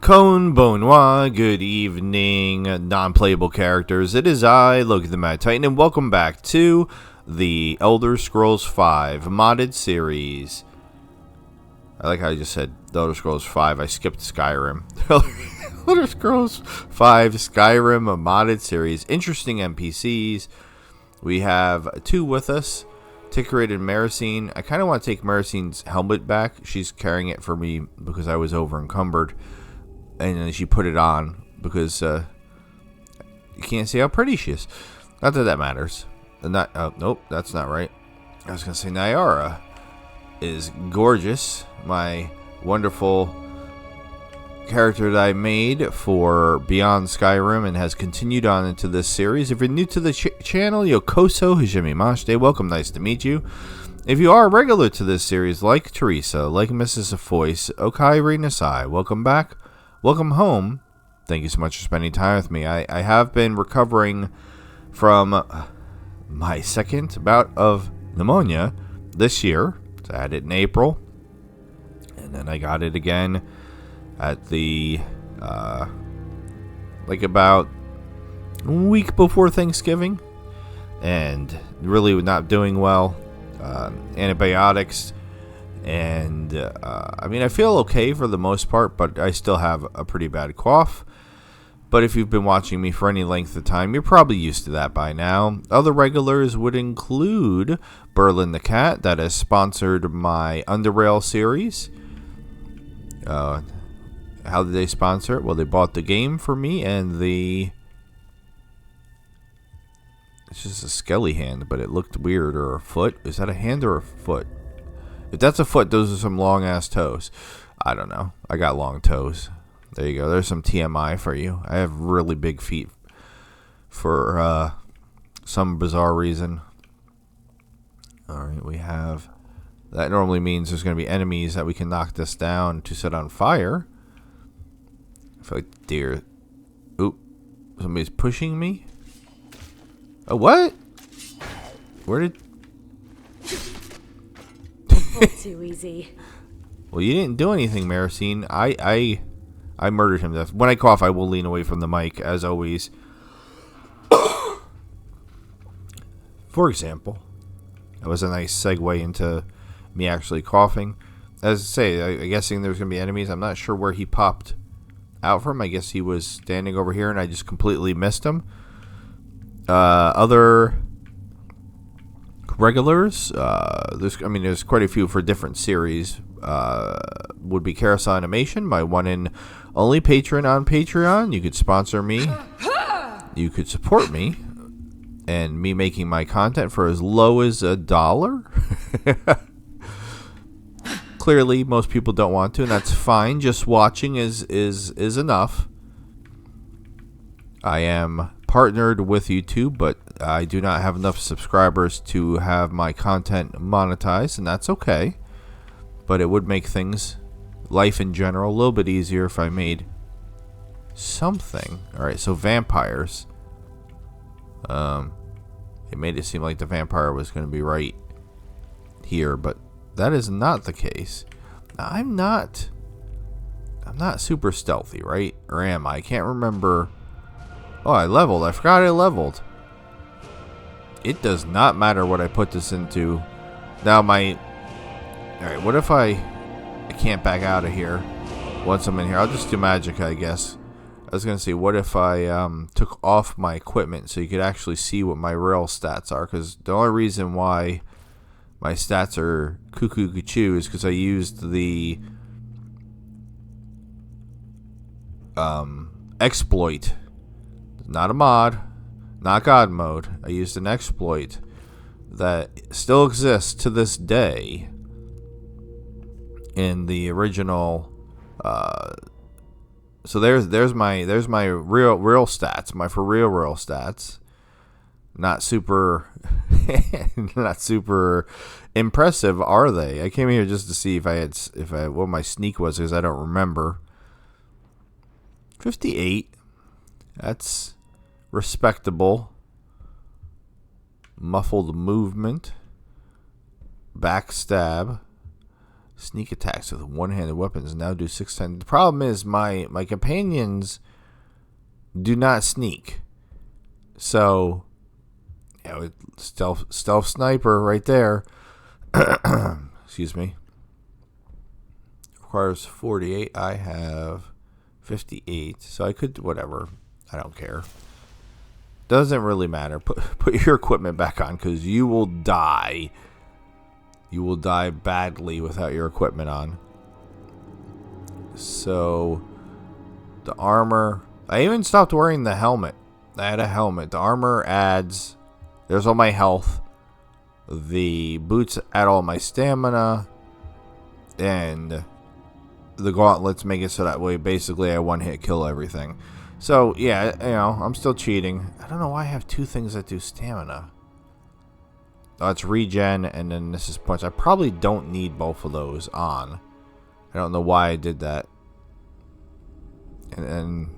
Con Bonnois, good evening, non-playable characters. It is I, Loki the Mad Titan, and welcome back to the Elder Scrolls V modded series. I like how I just said the Elder Scrolls V. I skipped Skyrim. Elder Scrolls V Skyrim, a modded series. Interesting NPCs. We have two with us, Tikrid and Meresine. I kind of want to take Merisine's helmet back. She's carrying it for me because I was over encumbered. And then she put it on because you can't see how pretty she is. Not that that matters. Nope, that's not right. I was going to say Nayara is gorgeous. My wonderful character that I made for Beyond Skyrim and has continued on into this series. If you're new to the channel, Yokoso Hajime welcome, nice to meet you. If you are a regular to this series, like Teresa, like Mrs. Foyce, Okai Nasai, welcome back. Welcome home. Thank you so much for spending time with me. I have been recovering from my second bout of pneumonia this year. So I had it in April. And then I got it again at the, about a week before Thanksgiving. And really not doing well. Antibiotics. And, I feel okay for the most part, but I still have a pretty bad cough. But if you've been watching me for any length of time, you're probably used to that by now. Other regulars would include Berlin the Cat, that has sponsored my Underrail series. How did they sponsor it? Well, they bought the game for me and the... It's just a skelly hand, but it looked weird. Or a foot? Is that a hand or a foot? If that's a foot, those are some long-ass toes. I don't know. I got long toes. There you go. There's some TMI for you. I have really big feet for some bizarre reason. Alright, we have... That normally means there's going to be enemies that we can knock this down to set on fire. I feel like deer... Oop. Somebody's pushing me? Oh, what? Where did... Too easy. Well, you didn't do anything, Meresine. I murdered him. When I cough, I will lean away from the mic, as always. For example, that was a nice segue into me actually coughing. As I say, I'm guessing there's going to be enemies. I'm not sure where he popped out from. I guess he was standing over here, and I just completely missed him. Other... regulars, there's quite a few for different series. Would be Carousel Animation, my one and only patron on Patreon. You could sponsor me. You could support me and me making my content for as low as $1. Clearly, most people don't want to, and that's fine. Just watching is enough. I am partnered with YouTube, but I do not have enough subscribers to have my content monetized, and that's okay. But it would make things, life in general, a little bit easier if I made something. Alright, so vampires. It made it seem like the vampire was going to be right here, but that is not the case. Now, I'm not super stealthy, right? Or am I? I can't remember. Oh, I leveled. I forgot I leveled. It does not matter what I put this into. Now my... Alright, what if I can't back out of here once I'm in here? I'll just do magic, I guess. I was going to say, what if I took off my equipment so you could actually see what my real stats are? Because the only reason why my stats are cuckoo is because I used the exploit. Not a mod, not God mode. I used an exploit that still exists to this day in the original. So there's my real stats, my for real stats. Not super, not super impressive, are they? I came here just to see what my sneak was, because I don't remember. 58. That's respectable. Muffled movement. Backstab. Sneak attacks with one-handed weapons now do 6 times. The problem is my companions do not sneak. So, yeah, stealth sniper right there. Excuse me. Requires 48. I have 58. So I could, whatever. I don't care. Doesn't really matter. Put your equipment back on because you will die. You will die badly without your equipment on. So, the armor. I even stopped wearing the helmet. I had a helmet. The armor adds. There's all my health. The boots add all my stamina. And the gauntlets make it so that way basically I one-hit kill everything. So, yeah, I'm still cheating. I don't know why I have 2 things that do stamina. Oh, it's regen, and then this is points. I probably don't need both of those on. I don't know why I did that. And then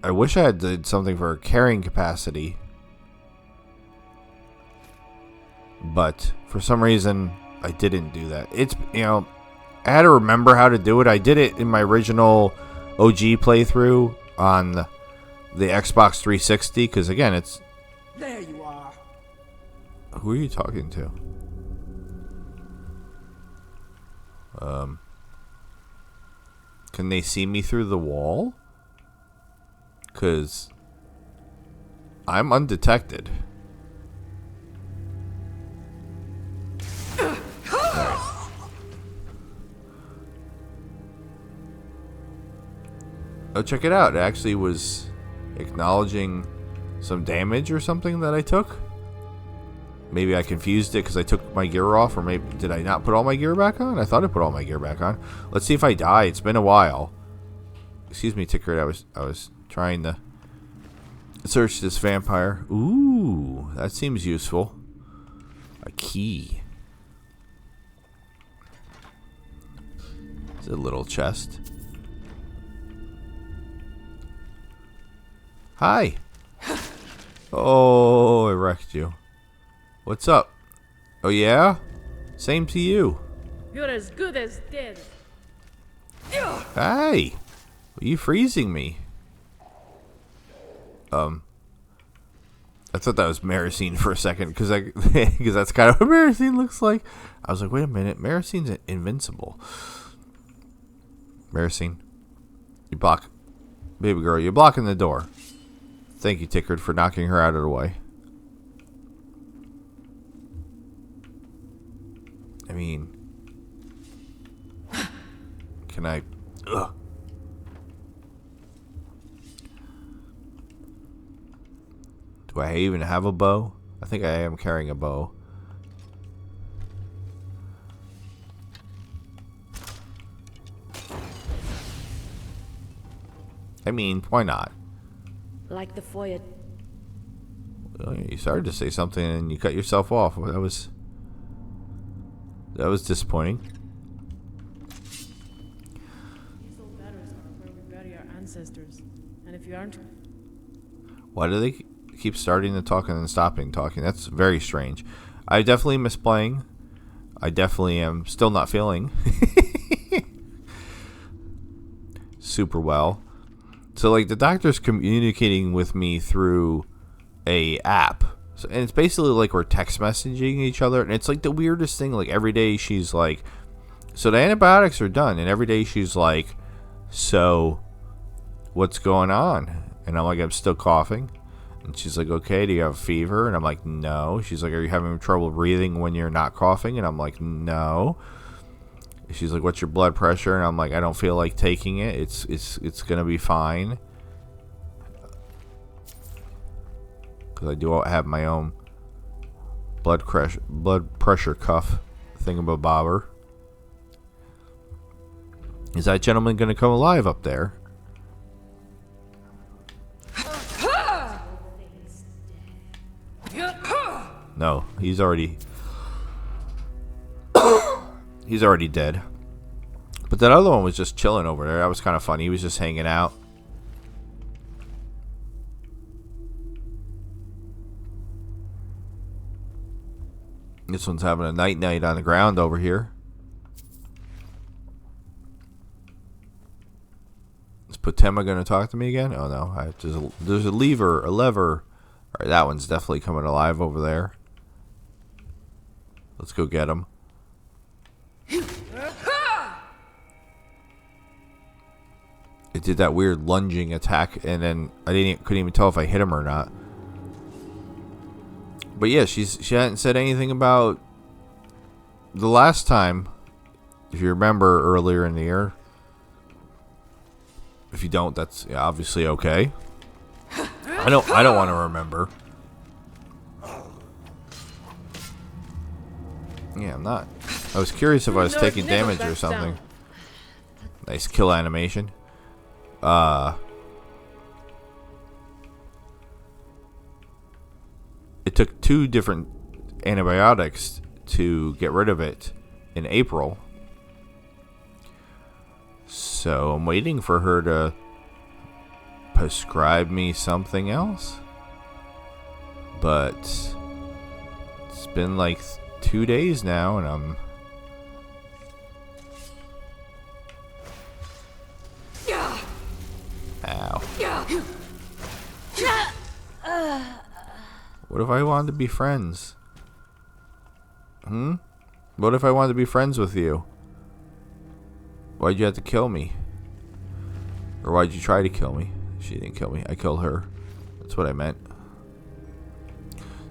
I wish I had did something for carrying capacity. But for some reason, I didn't do that. It's, I had to remember how to do it. I did it in my original OG playthrough on the Xbox 360, because again, it's... There you are. Who are you talking to? Can they see me through the wall? Because I'm undetected. Oh, check it out. It actually was acknowledging some damage or something that I took. Maybe I confused it because I took my gear off, or maybe did I not put all my gear back on? I thought I put all my gear back on. Let's see if I die. It's been a while. Excuse me, Tikrid. I was trying to search this vampire. Ooh, that seems useful. A key. It's a little chest. Hi. Oh, I wrecked you. What's up? Oh, yeah? Same to you. You're as good as dead. Hey. Are you freezing me? I thought that was Meresine for a second, because that's kind of what Meresine looks like. I was like, wait a minute. Meresine's invincible. Meresine. You block. Baby girl, you're blocking the door. Thank you, Tikrid, for knocking her out of the way. I mean, can I... Ugh. Do I even have a bow? I think I am carrying a bow. I mean, why not? Like the foyer. Well, you started to say something and you cut yourself off. That was disappointing. These old batters are where we bury our ancestors. And if you aren't... Why do they keep starting to talk and then stopping talking? That's very strange. I definitely miss playing. I definitely am still not feeling super well. So, like, the doctor's communicating with me through a app. So, and it's basically like we're text messaging each other. And it's like the weirdest thing. Like, every day she's like, so the antibiotics are done. And every day she's like, so what's going on? And I'm like, I'm still coughing. And she's like, okay, do you have a fever? And I'm like, no. She's like, are you having trouble breathing when you're not coughing? And I'm like, no. She's like, what's your blood pressure? And I'm like, I don't feel like taking it. It's gonna be fine. Because I do have my own blood pressure cuff thingamabobber. Is that gentleman gonna come alive up there? No, he's already dead. But that other one was just chilling over there. That was kind of funny. He was just hanging out. This one's having a night-night on the ground over here. Is Potema going to talk to me again? Oh, no. There's a lever. Alright, that one's definitely coming alive over there. Let's go get him. It did that weird lunging attack, and then I couldn't even tell if I hit him or not. But yeah, she hadn't said anything about the last time. If you remember earlier in the year. If you don't, that's obviously okay. I don't want to remember. Yeah, I'm not. I was curious if I was taking damage or something. Nice kill animation. It took 2 different antibiotics to get rid of it in April. So I'm waiting for her to prescribe me something else. But it's been like 2 days now, and I'm... Ow. What if I wanted to be friends? What if I wanted to be friends with you? Why'd you have to kill me? Or why'd you try to kill me? She didn't kill me. I killed her. That's what I meant.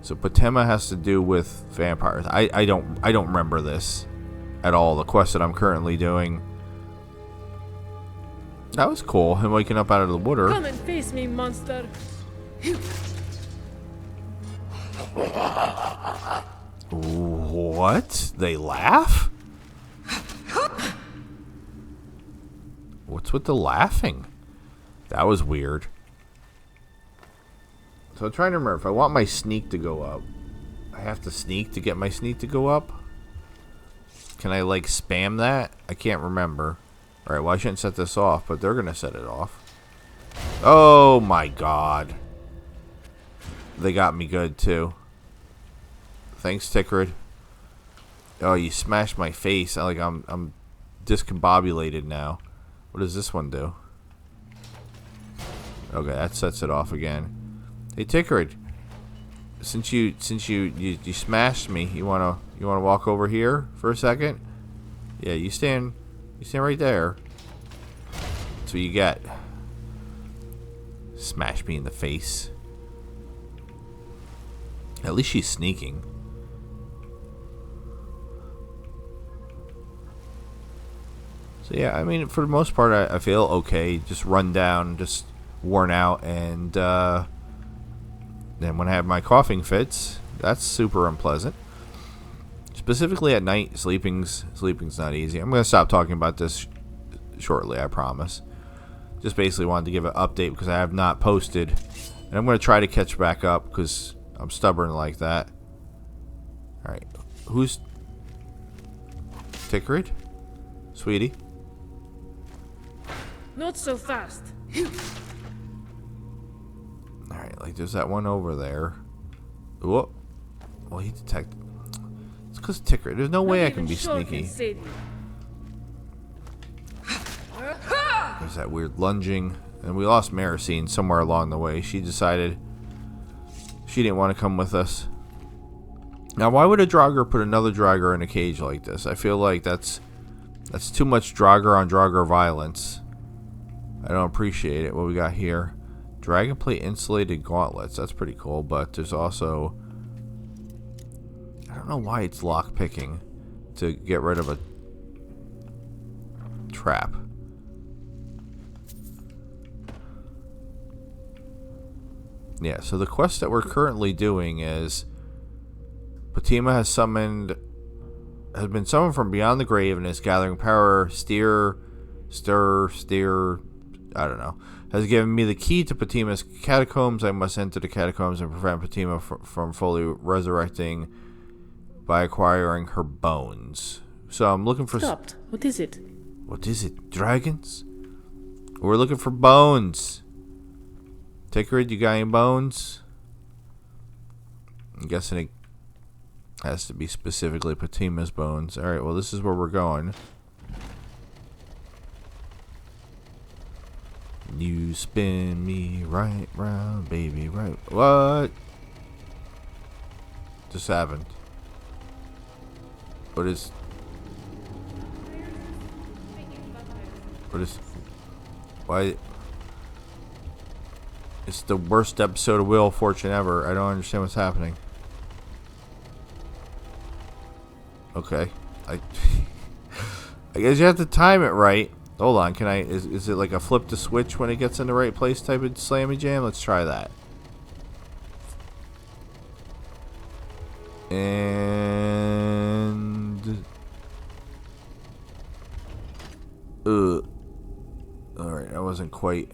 So Potema has to do with vampires. I don't remember this at all. The quest that I'm currently doing. That was cool. Him waking up out of the water. Come and face me, monster. What? They laugh? What's with the laughing? That was weird. So I'm trying to remember. If I want my sneak to go up, I have to sneak to get my sneak to go up? Can I, like, spam that? I can't remember. Alright, well, I shouldn't set this off, but they're going to set it off. Oh, my God. They got me good, too. Thanks, Tikrid. Oh, you smashed my face. Like, I'm discombobulated now. What does this one do? Okay, that sets it off again. Hey, Tikrid. Since you smashed me, you wanna walk over here for a second? Yeah, you stand right there. That's what you get. Smash me in the face. At least she's sneaking. So yeah, I mean, for the most part, I feel okay. Just run down, just worn out, and then when I have my coughing fits, that's super unpleasant. Specifically at night, sleeping's not easy. I'm gonna stop talking about this shortly, I promise. Just basically wanted to give an update because I have not posted, and I'm gonna try to catch back up because I'm stubborn like that. All right, who's Tikrid, sweetie? Not so fast. Alright, like there's that one over there. Whoa. Well, he detected. It's because Tikrid. There's no way I can be sneaky. There's that weird lunging. And we lost Meresine somewhere along the way. She decided she didn't want to come with us. Now, why would a Draugr put another Draugr in a cage like this? I feel like that's too much Draugr on Draugr violence. I don't appreciate it. What we got here? Dragonplate insulated gauntlets. That's pretty cool, but there's also... I don't know why it's lockpicking to get rid of a trap. Yeah, so the quest that we're currently doing is... Potema has been summoned from beyond the grave and is gathering power. Steer... I don't know. Has given me the key to Potema's catacombs. I must enter the catacombs and prevent Potema from fully resurrecting by acquiring her bones. So I'm looking for... Stopped. What is it? What is it? Dragons? We're looking for bones. Tikrid, you got any bones? I'm guessing Has to be specifically Potema's bones. Alright, well, this is where we're going. You spin me right round, baby, right. What? Just happened. What is. Why? It's the worst episode of Wheel of Fortune ever. I don't understand what's happening. Okay. I guess you have to time it right. Hold on, can I... Is it like a flip the switch when it gets in the right place type of slammy jam? Let's try that. And... Alright, I wasn't quite...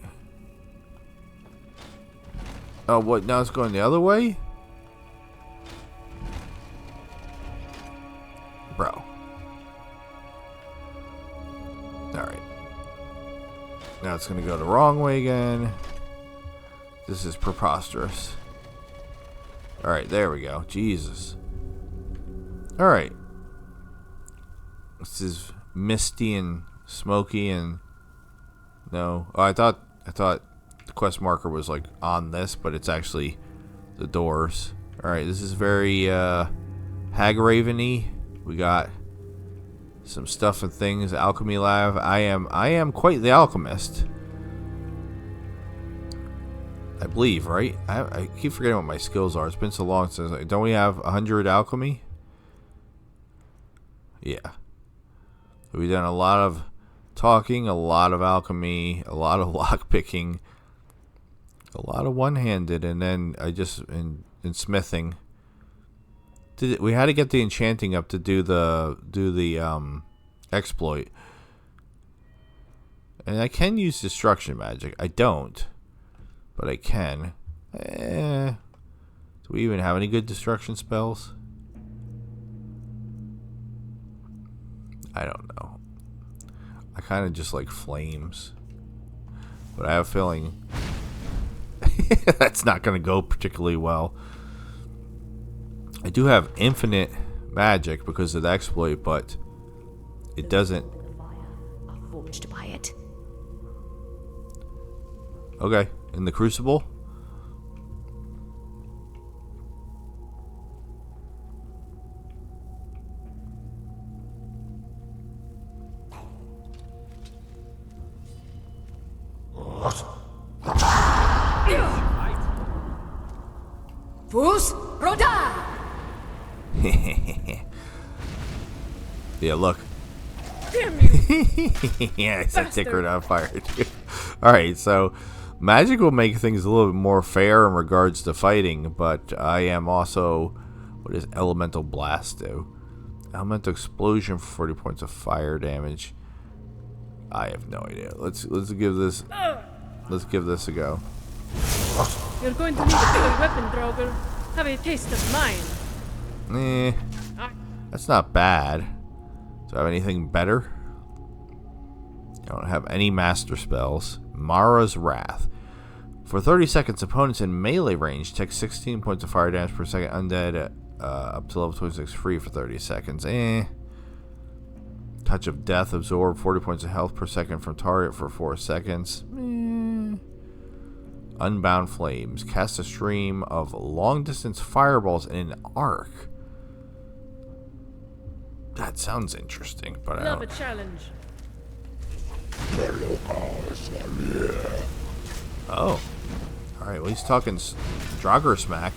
Oh, what? Now it's going the other way? Bro. Alright. Now it's going to go the wrong way again. This is preposterous. Alright, there we go. Jesus. Alright. This is misty and smoky and... No. Oh, I thought the quest marker was like on this, but it's actually the doors. Alright, this is very Hagraveny. We got some stuff and things. Alchemy lab. I am quite the alchemist. I believe, right? I keep forgetting what my skills are. It's been so long since. Don't we have 100 alchemy? Yeah. We've done a lot of talking, a lot of alchemy, a lot of lock picking, a lot of one-handed, and then I just in smithing. We had to get the enchanting up to do the exploit. And I can use destruction magic. I don't, but I can. Do we even have any good destruction spells? I don't know. I kind of just like flames, but I have a feeling that's not going to go particularly well. I do have infinite magic because of the exploit, but it doesn't. Forged by it. Okay, in the crucible. Fus Roda! Yeah, look. Damn you! Yeah, I set Tikrid on fire too. Alright, so magic will make things a little bit more fair in regards to fighting, but I am also... What does Elemental Blast do? Elemental Explosion for 40 points of fire damage. I have no idea. Let's give this... Let's give this a go. You're going to need a bigger weapon, Droger. Have a taste of mine. That's not bad. Do I have anything better? I don't have any master spells. Mara's Wrath. For 30 seconds, opponents in melee range take 16 points of fire damage per second. Undead up to level 26 free for 30 seconds. Touch of Death. Absorb 40 points of health per second from target for 4 seconds. Unbound Flames. Cast a stream of long-distance fireballs in an arc. That sounds interesting, but Love a challenge. Oh. Alright, well, he's talking Draugr smack.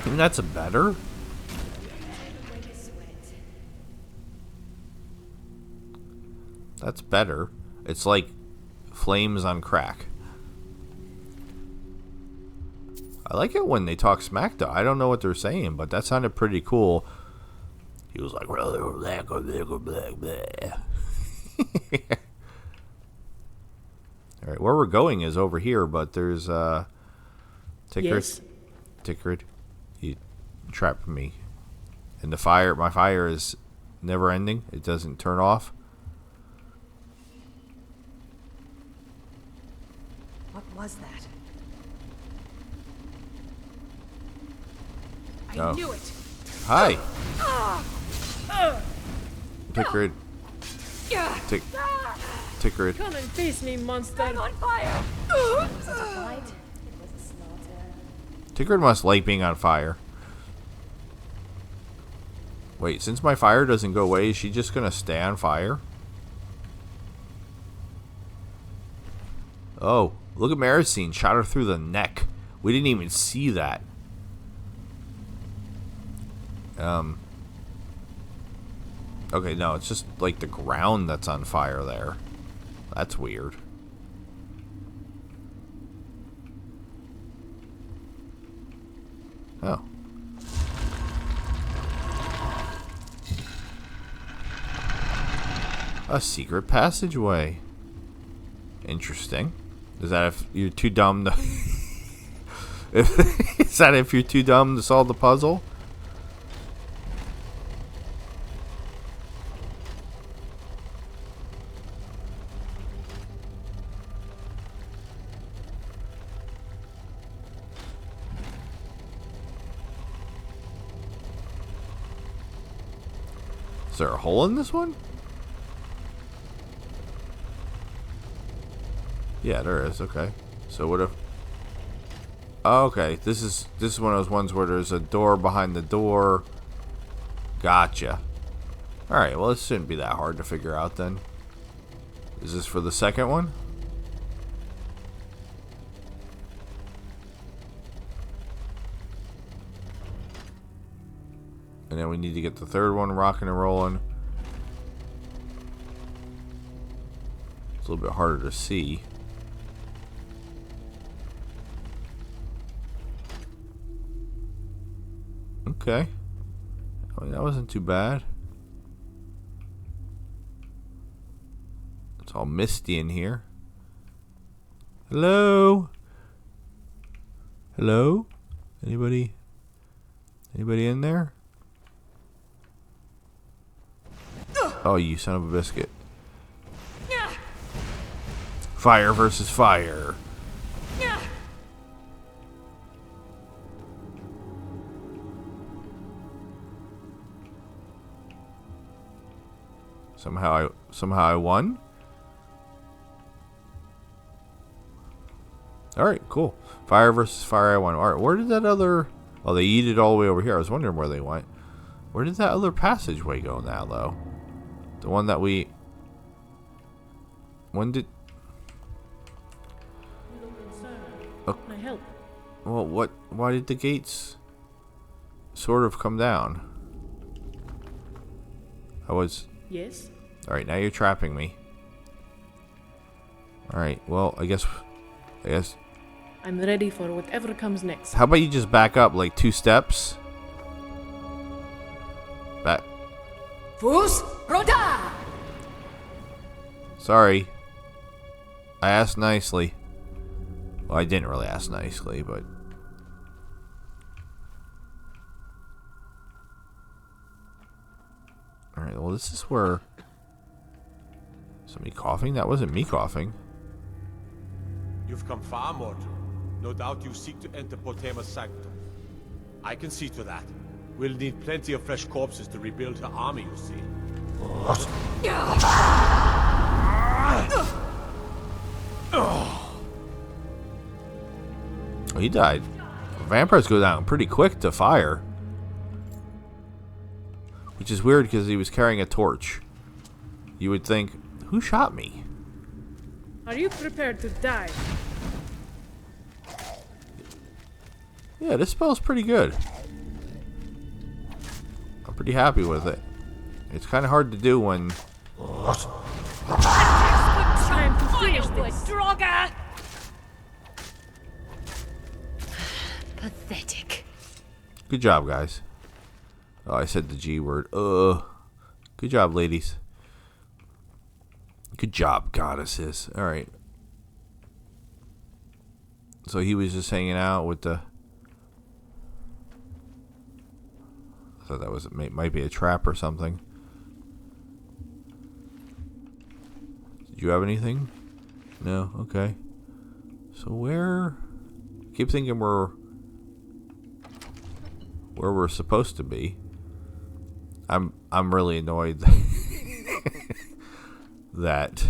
Maybe that's a better. That's better. It's like flames on crack. I like it when they talk smack, though. I don't know what they're saying, but that sounded pretty cool. He was like, alright, where we're going is over here, but there's Tikrid. Yes. Tikrid, you trapped me. And the fire, my fire is never ending. It doesn't turn off. What was that? I Oh. knew it. Hi. Tikrid. Tikrid. Come and face me, monster. I'm on fire. Tikrid must like being on fire. Wait, since my fire doesn't go away, is she just gonna stay on fire? Oh, look at Meresine. Shot her through the neck. We didn't even see that. Okay, no, it's just like the ground that's on fire there. That's weird. Oh. A secret passageway. Interesting. Is that if you're too dumb to... Is that if you're too dumb to solve the puzzle? Is there a hole in this one? Yeah, there is. Okay. So what if... Oh, okay. This is one of those ones where there's a door behind the door. Gotcha. Alright, well, this shouldn't be that hard to figure out then. Is this for the second one? And then we need to get the third one rocking and rolling. It's a little bit harder to see. Okay. I mean, that wasn't too bad. It's all misty in here. Hello? Hello? Anybody? Anybody in there? Oh, you son of a biscuit. Fire versus fire. Somehow I won. Alright, cool. Fire versus fire, I won. Alright, where did that other... Oh, they eat it all the way over here. I was wondering where they went. Where did that other passageway go now, though? The one that we... When did... You look concerned. Oh. Can I help? Well, what... Why did the gates... sort of come down? I was... Yes? Alright, now you're trapping me. Alright, well, I guess... I'm ready for whatever comes next. How about you just back up like 2 steps? Back. Fus Roda! Sorry. I asked nicely. Well, I didn't really ask nicely, but... Alright, well, this is where... Somebody coughing? That wasn't me coughing. You've come far, mortal. No doubt you seek to enter Potema's sanctum. I can see to that. We'll need plenty of fresh corpses to rebuild her army, you see. Oh, he died. Vampires go down pretty quick to fire. Which is weird because he was carrying a torch. You would think, who shot me? Are you prepared to die? Yeah, this spell's pretty good. I'm pretty happy with it. It's kind of hard to do when... Time to finish this. Droga! Pathetic. Good job, guys. Oh, I said the G word. Good job, ladies. Good job, goddesses. Alright. So he was just hanging out with the... I thought that was might be a trap or something. Did you have anything? No? Okay. So where... I keep thinking we're where we're supposed to be. I'm really annoyed that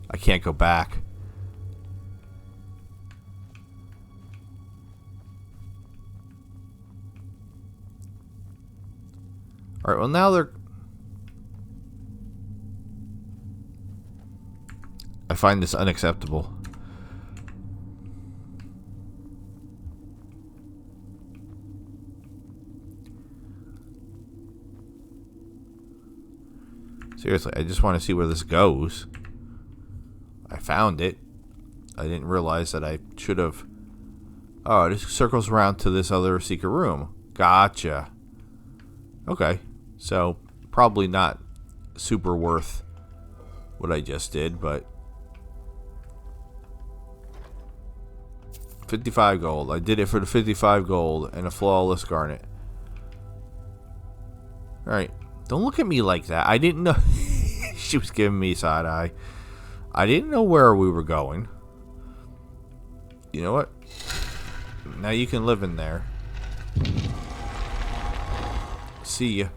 I can't go back. Alright, well now they're... I find this unacceptable. Seriously, I just want to see where this goes. I found it. I didn't realize that I should have... Oh, this circles around to this other secret room. Gotcha. Okay. So, probably not super worth what I just did, but... 55 gold. I did it for the 55 gold and a flawless garnet. Alright. Don't look at me like that. I didn't know... She was giving me side eye. I didn't know where we were going. You know what? Now you can live in there. See ya.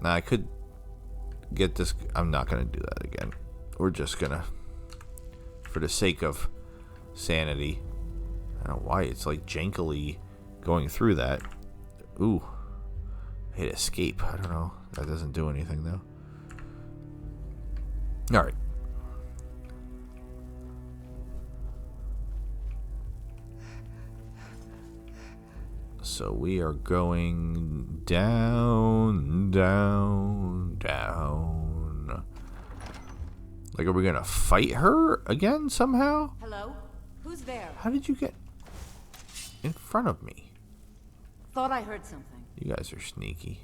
Now I could get this... I'm not going to do that again. We're just going to... For the sake of sanity. I don't know why it's like jankily going through that. Ooh. Hit escape. I don't know. That doesn't do anything though. Alright. So we are going down, down, down. Like, are we gonna fight her again somehow? Hello? Who's there? How did you get in front of me? Thought I heard something. You guys are sneaky.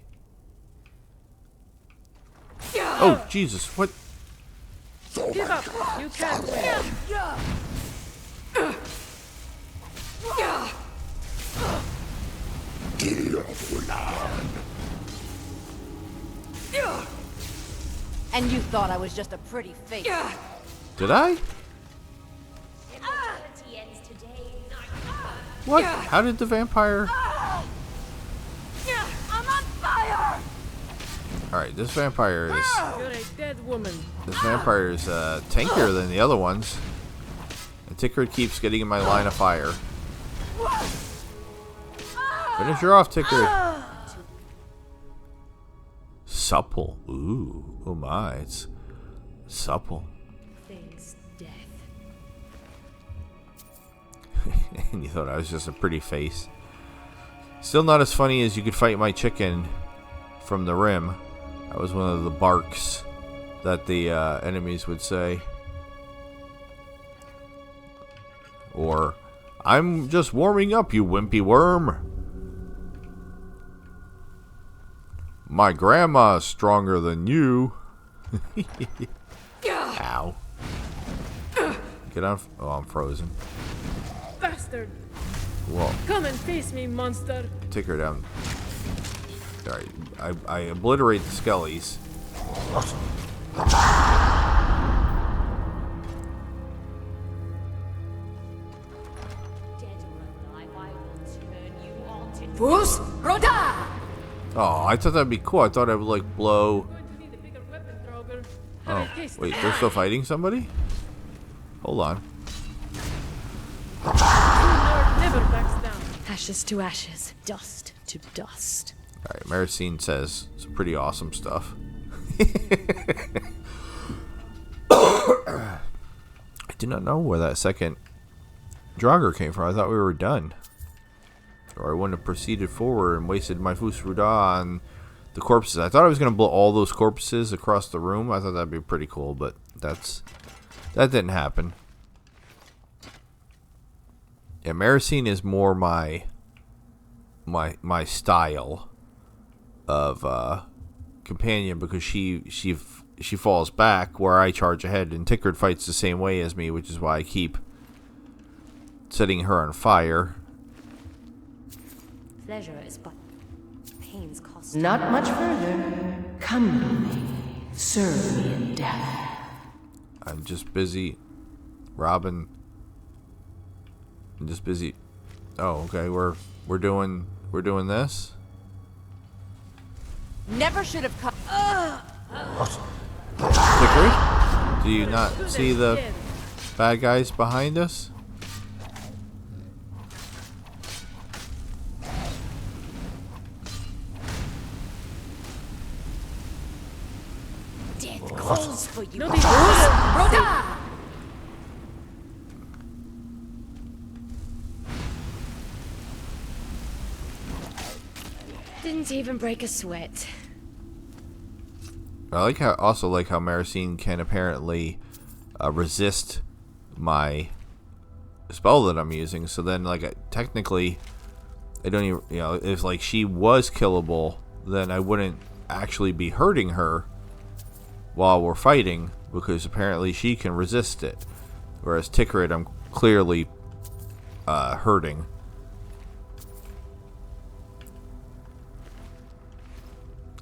Oh, Jesus, what? Give up! You can't win! And you thought I was just a pretty face. Did I? What? How did the vampire... I'm on fire! Alright, this vampire is... You're a dead woman. This vampire is tankier than the other ones. And Tikrid keeps getting in my line of fire. Finish her off, Tikrid. Supple. Ooh. Oh my. It's supple. Face death. And you thought I was just a pretty face. Still not as funny as you could fight my chicken from the rim. That was one of the barks that the enemies would say. Or, I'm just warming up, you wimpy worm. My grandma's stronger than you. Ow. Get on. Oh, I'm frozen. Bastard! Whoa. Come and face me, monster! Take her down. Alright, I obliterate the skellies. Fus Roda! Oh, I thought that'd be cool. I thought I would like blow. Going to need a bigger weapon, Draugr. Oh, Have a taste. wait, they're still fighting somebody? Hold on. True Lord never backs down. Ashes to ashes, dust to dust. Alright, Meresine says some pretty awesome stuff. I do not know where that second Draugr came from. I thought we were done. Or I wouldn't have proceeded forward and wasted my Fus Ruda on the corpses. I thought I was going to blow all those corpses across the room. I thought that'd be pretty cool, but that didn't happen. Yeah, Meresine is more my style of companion, because she falls back where I charge ahead, and Tikrid fights the same way as me, which is why I keep setting her on fire. Pleasure is but pain's cost. Not much further. Come to me. Serve me in death. I'm just busy robbing I'm just busy. Oh, okay. We're doing this. Never should have come. Tikrid? Do you not see the bad guys behind us? Death calls for you. No, they don't. Rhoda! Didn't even break a sweat. I like how Meresine can apparently resist my spell that I'm using. So then, technically, I don't even, if like she was killable, then I wouldn't actually be hurting her while we're fighting, because apparently she can resist it, whereas Tikrid, I'm clearly hurting.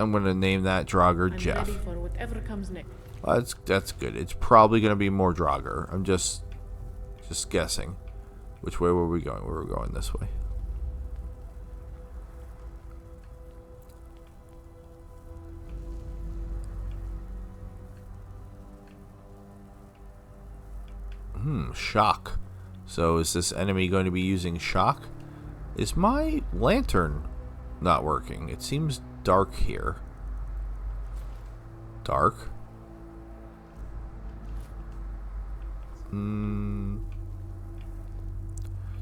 I'm gonna name that Draugr I'm Jeff. ready for whatever comes next. That's good. It's probably gonna be more Draugr. I'm just guessing. Which way were we going? We were going this way. Shock. So is this enemy going to be using shock? Is my lantern not working? It seems dark here. Dark?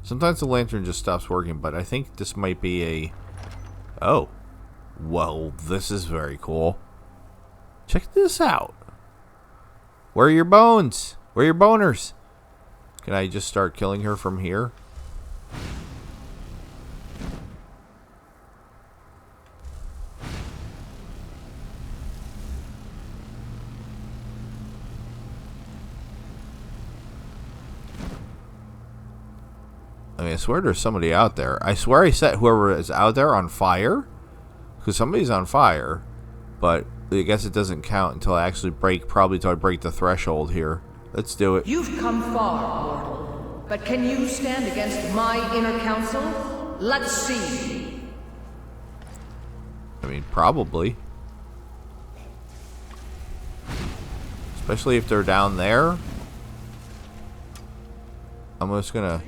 Sometimes the lantern just stops working, but I think this might be a... Oh. Well, this is very cool. Check this out. Where are your bones? Where are your boners? Can I just start killing her from here? I mean, I swear there's somebody out there. I swear I set whoever is out there on fire. Because somebody's on fire. But I guess it doesn't count until I actually probably until I break the threshold here. Let's do it. You've come far, mortal. But can you stand against my inner council? Let's see. I mean, probably. Especially if they're down there. I'm just gonna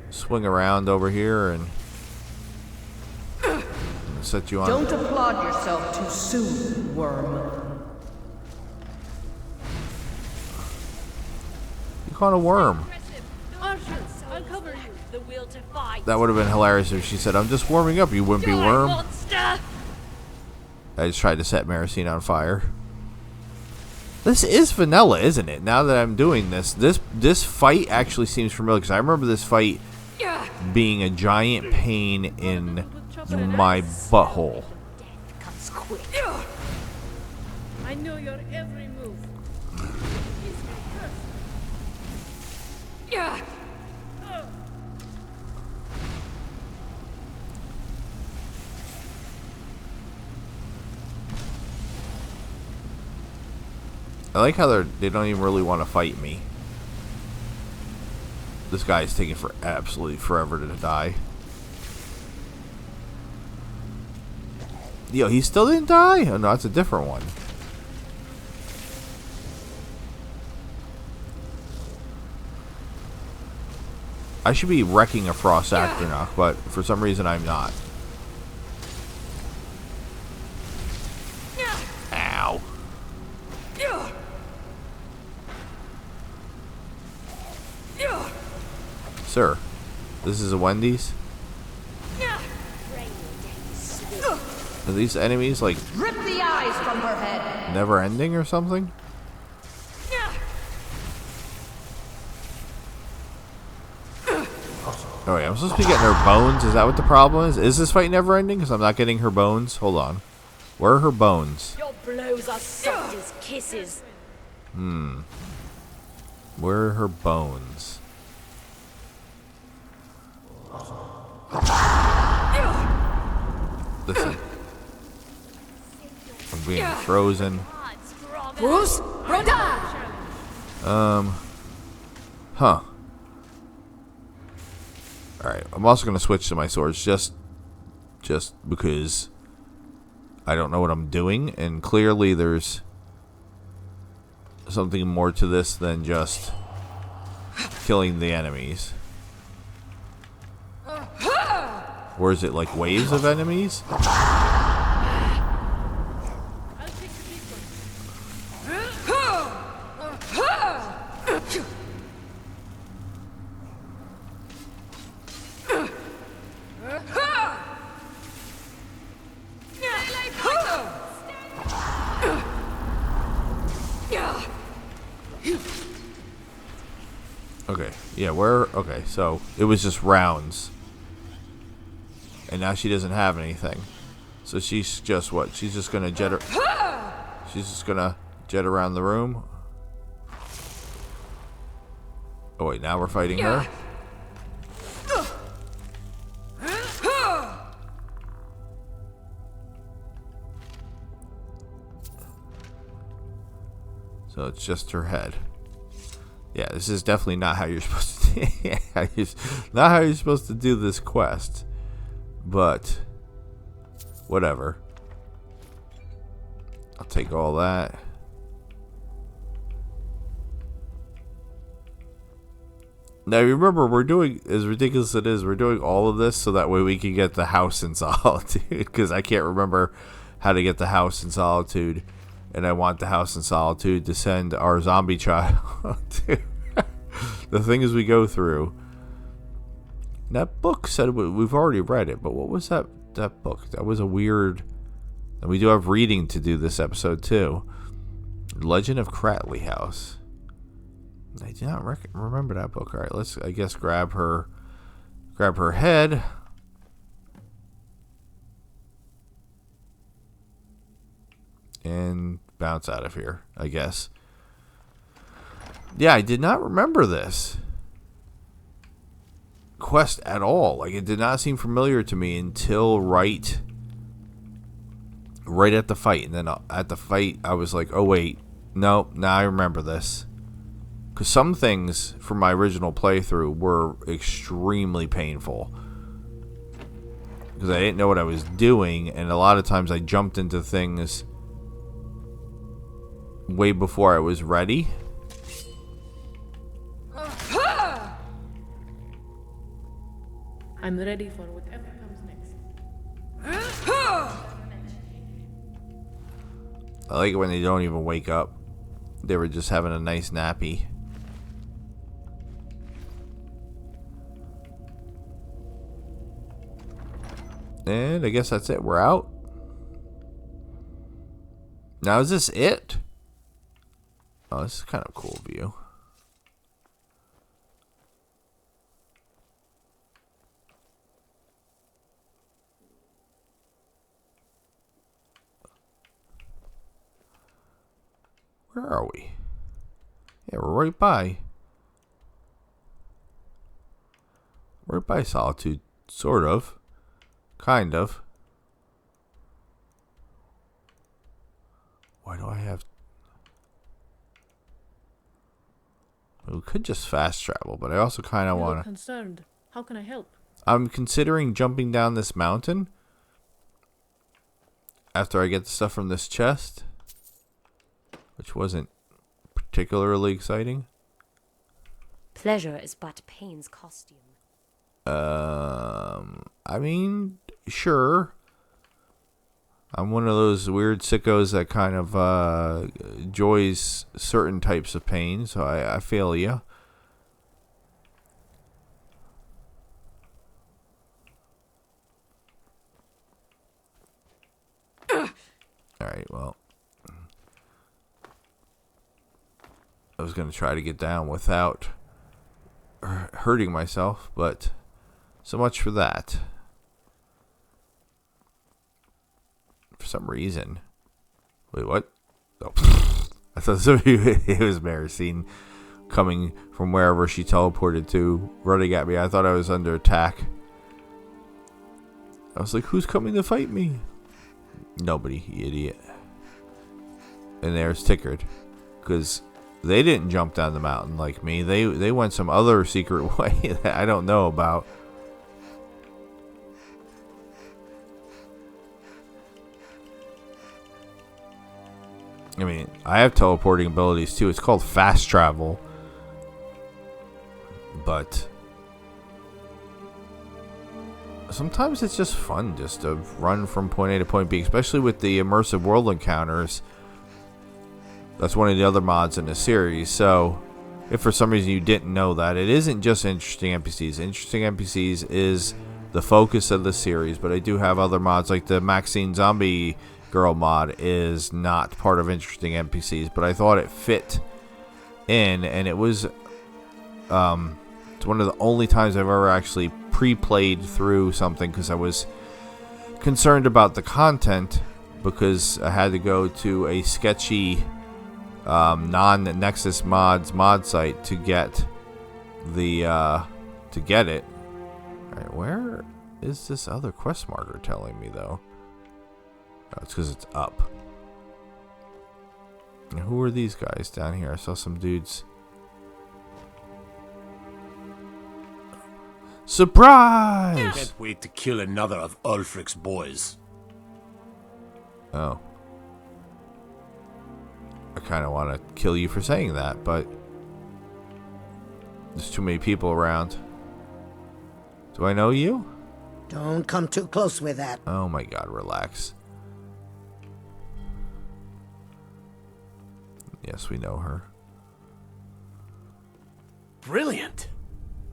swing around over here and set you on. Don't applaud yourself too soon, worm. You caught a worm. Archers, I'll cover you. The will to fight. That would have been hilarious if she said, "I'm just warming up. You wouldn't be worm." Monster! I just tried to set Meresine on fire. This is vanilla, isn't it? Now that I'm doing this, this fight actually seems familiar, because I remember this fight being a giant pain in my butthole. Death comes quick. I know your every move. I like how they don't even really want to fight me. This guy is taking for absolutely forever to die. Yo, he still didn't die? Oh no, that's a different one. I should be wrecking a Frost Acronaut, but for some reason I'm not. Ow. Sir, this is a Wendy's? Are these enemies like Rip the eyes from her head. never ending or something? Oh wait, I'm supposed to be getting her bones? Is that what the problem is? Is this fight never ending? Because I'm not getting her bones? Hold on. Where are her bones? Your blows are soft as kisses. Where are her bones? Listen. I'm being frozen. Bruce, Rhoda! Huh. Alright, I'm also going to switch to my swords just because I don't know what I'm doing, and clearly there's something more to this than just killing the enemies. Or is it like waves of enemies? I'll take the big Okay, yeah, okay, so it was just rounds. And now she doesn't have anything. So she's just what? She's just gonna jet around the room. Oh wait, now we're fighting her? So it's just her head. Yeah, this is definitely not how you're supposed to not how you're supposed to do this quest. But whatever. I'll take all that. Now remember, we're doing, as ridiculous as it is, we're doing all of this so that way we can get the house in Solitude. Because I can't remember how to get the house in Solitude. And I want the house in Solitude to send our zombie child to the things we go through. That book said we've already read it, but what was that book? That was a weird... And we do have reading to do this episode too. Legend of Cratley House. I do not remember that book. All right, let's, I guess, grab her head. And bounce out of here, I guess. Yeah, I did not remember this quest at all. Like, it did not seem familiar to me until right at the fight. And then at the fight, I was like, oh wait, no, now I remember this. Because some things from my original playthrough were extremely painful. Because I didn't know what I was doing, and a lot of times I jumped into things way before I was ready. I'm ready for whatever comes next. I like it when they don't even wake up. They were just having a nice nappy. And I guess that's it. We're out. Now, is this it? Oh, this is kind of a cool view. Where are we? Yeah, we're right by. Right by Solitude. Sort of. Kind of. Why do I have... We could just fast travel, but I also kind of want to... concerned. How can I help? I'm considering jumping down this mountain after I get the stuff from this chest, which wasn't particularly exciting. Pleasure is but pain's costume. I mean, sure. I'm one of those weird sickos that kind of enjoys certain types of pain, so I feel ya. Alright, well. I was going to try to get down without hurting myself, but so much for that. For some reason. Wait, what? Oh. I thought it was Meresine coming from wherever she teleported to, running at me. I thought I was under attack. I was like, who's coming to fight me? Nobody, you idiot. And there's Tikrid. Because they didn't jump down the mountain like me. They went some other secret way that I don't know about. I mean, I have teleporting abilities too. It's called fast travel. But sometimes it's just fun just to run from point A to point B, especially with the immersive world encounters. That's one of the other mods in the series. So if for some reason you didn't know that, it isn't just interesting NPCs. Interesting NPCs is the focus of the series, but I do have other mods, like the Maxine zombie girl mod is not part of interesting NPCs, but I thought it fit in, and it was it's one of the only times I've ever actually pre-played through something because I was concerned about the content, because I had to go to a sketchy non-Nexus mods mod site to get the to get it. Alright, where is this other quest marker telling me though? Oh, it's because it's up. And who are these guys down here? I saw some dudes. Surprise! Can't wait to kill another of Ulfric's boys. Oh. I kind of want to kill you for saying that, but there's too many people around. Do I know you? Don't come too close with that. Oh my god, relax. Yes, we know her. Brilliant.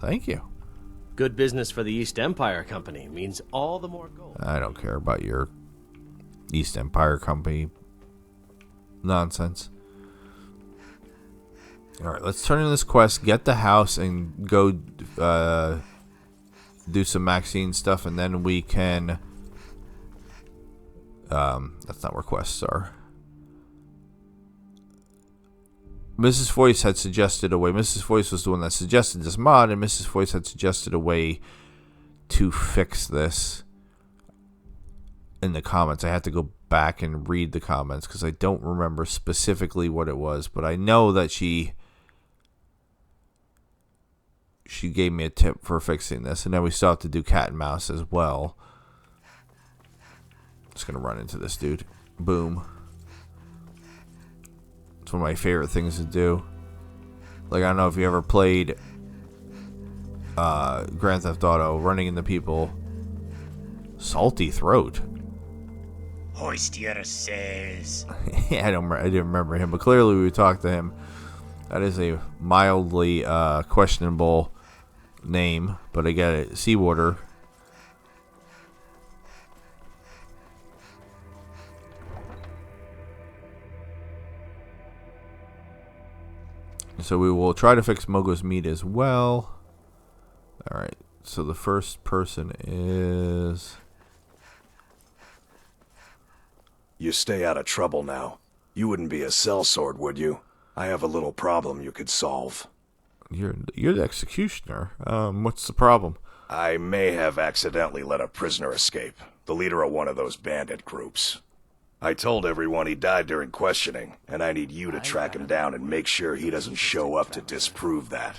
Thank you. Good business for the East Empire Company means all the more gold. I don't care about your East Empire Company nonsense. Alright, let's turn in this quest, get the house, and go do some Maxine stuff, and then we can... that's not where quests are. Mrs. Voice had suggested a way. Mrs. Voice was the one that suggested this mod, and Mrs. Voice had suggested a way to fix this in the comments. I had to go back and read the comments because I don't remember specifically what it was, but I know that she gave me a tip for fixing this, and then we still have to do cat and mouse as well. Just gonna run into this dude. Boom. It's one of my favorite things to do. Like, I don't know if you ever played Grand Theft Auto, running into people. Salty Throat. Hoist your sails. Yeah, I didn't remember him, but clearly we talked to him. That is a mildly questionable name, but I get it. Seawater. So we will try to fix Mogo's meat as well. Alright, so the first person is... You stay out of trouble now. You wouldn't be a sellsword, would you? I have a little problem you could solve. You're the executioner. What's the problem? I may have accidentally let a prisoner escape, the leader of one of those bandit groups. I told everyone he died during questioning, and I need you to track him down and make sure he doesn't show up to disprove that.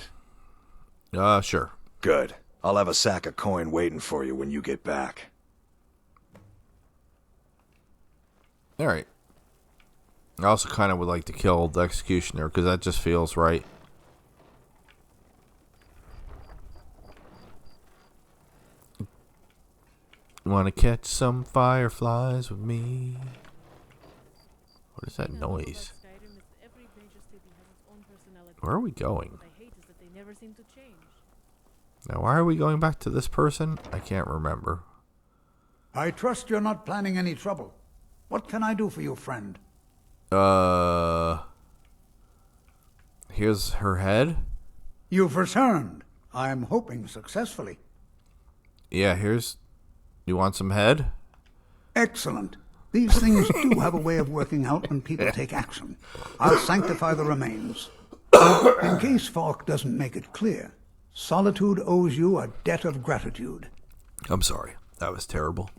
Sure. Good. I'll have a sack of coin waiting for you when you get back. Alright. I also kind of would like to kill the executioner, because that just feels right. Want to catch some fireflies with me? What is that noise? Where are we going? Now, why are we going back to this person? I can't remember. I trust you're not planning any trouble. What can I do for you, friend? Here's her head. You've returned. I'm hoping successfully. Yeah, here's... You want some head? Excellent. These things do have a way of working out when people take action. I'll sanctify the remains. In case Falk doesn't make it clear, Solitude owes you a debt of gratitude. I'm sorry. That was terrible.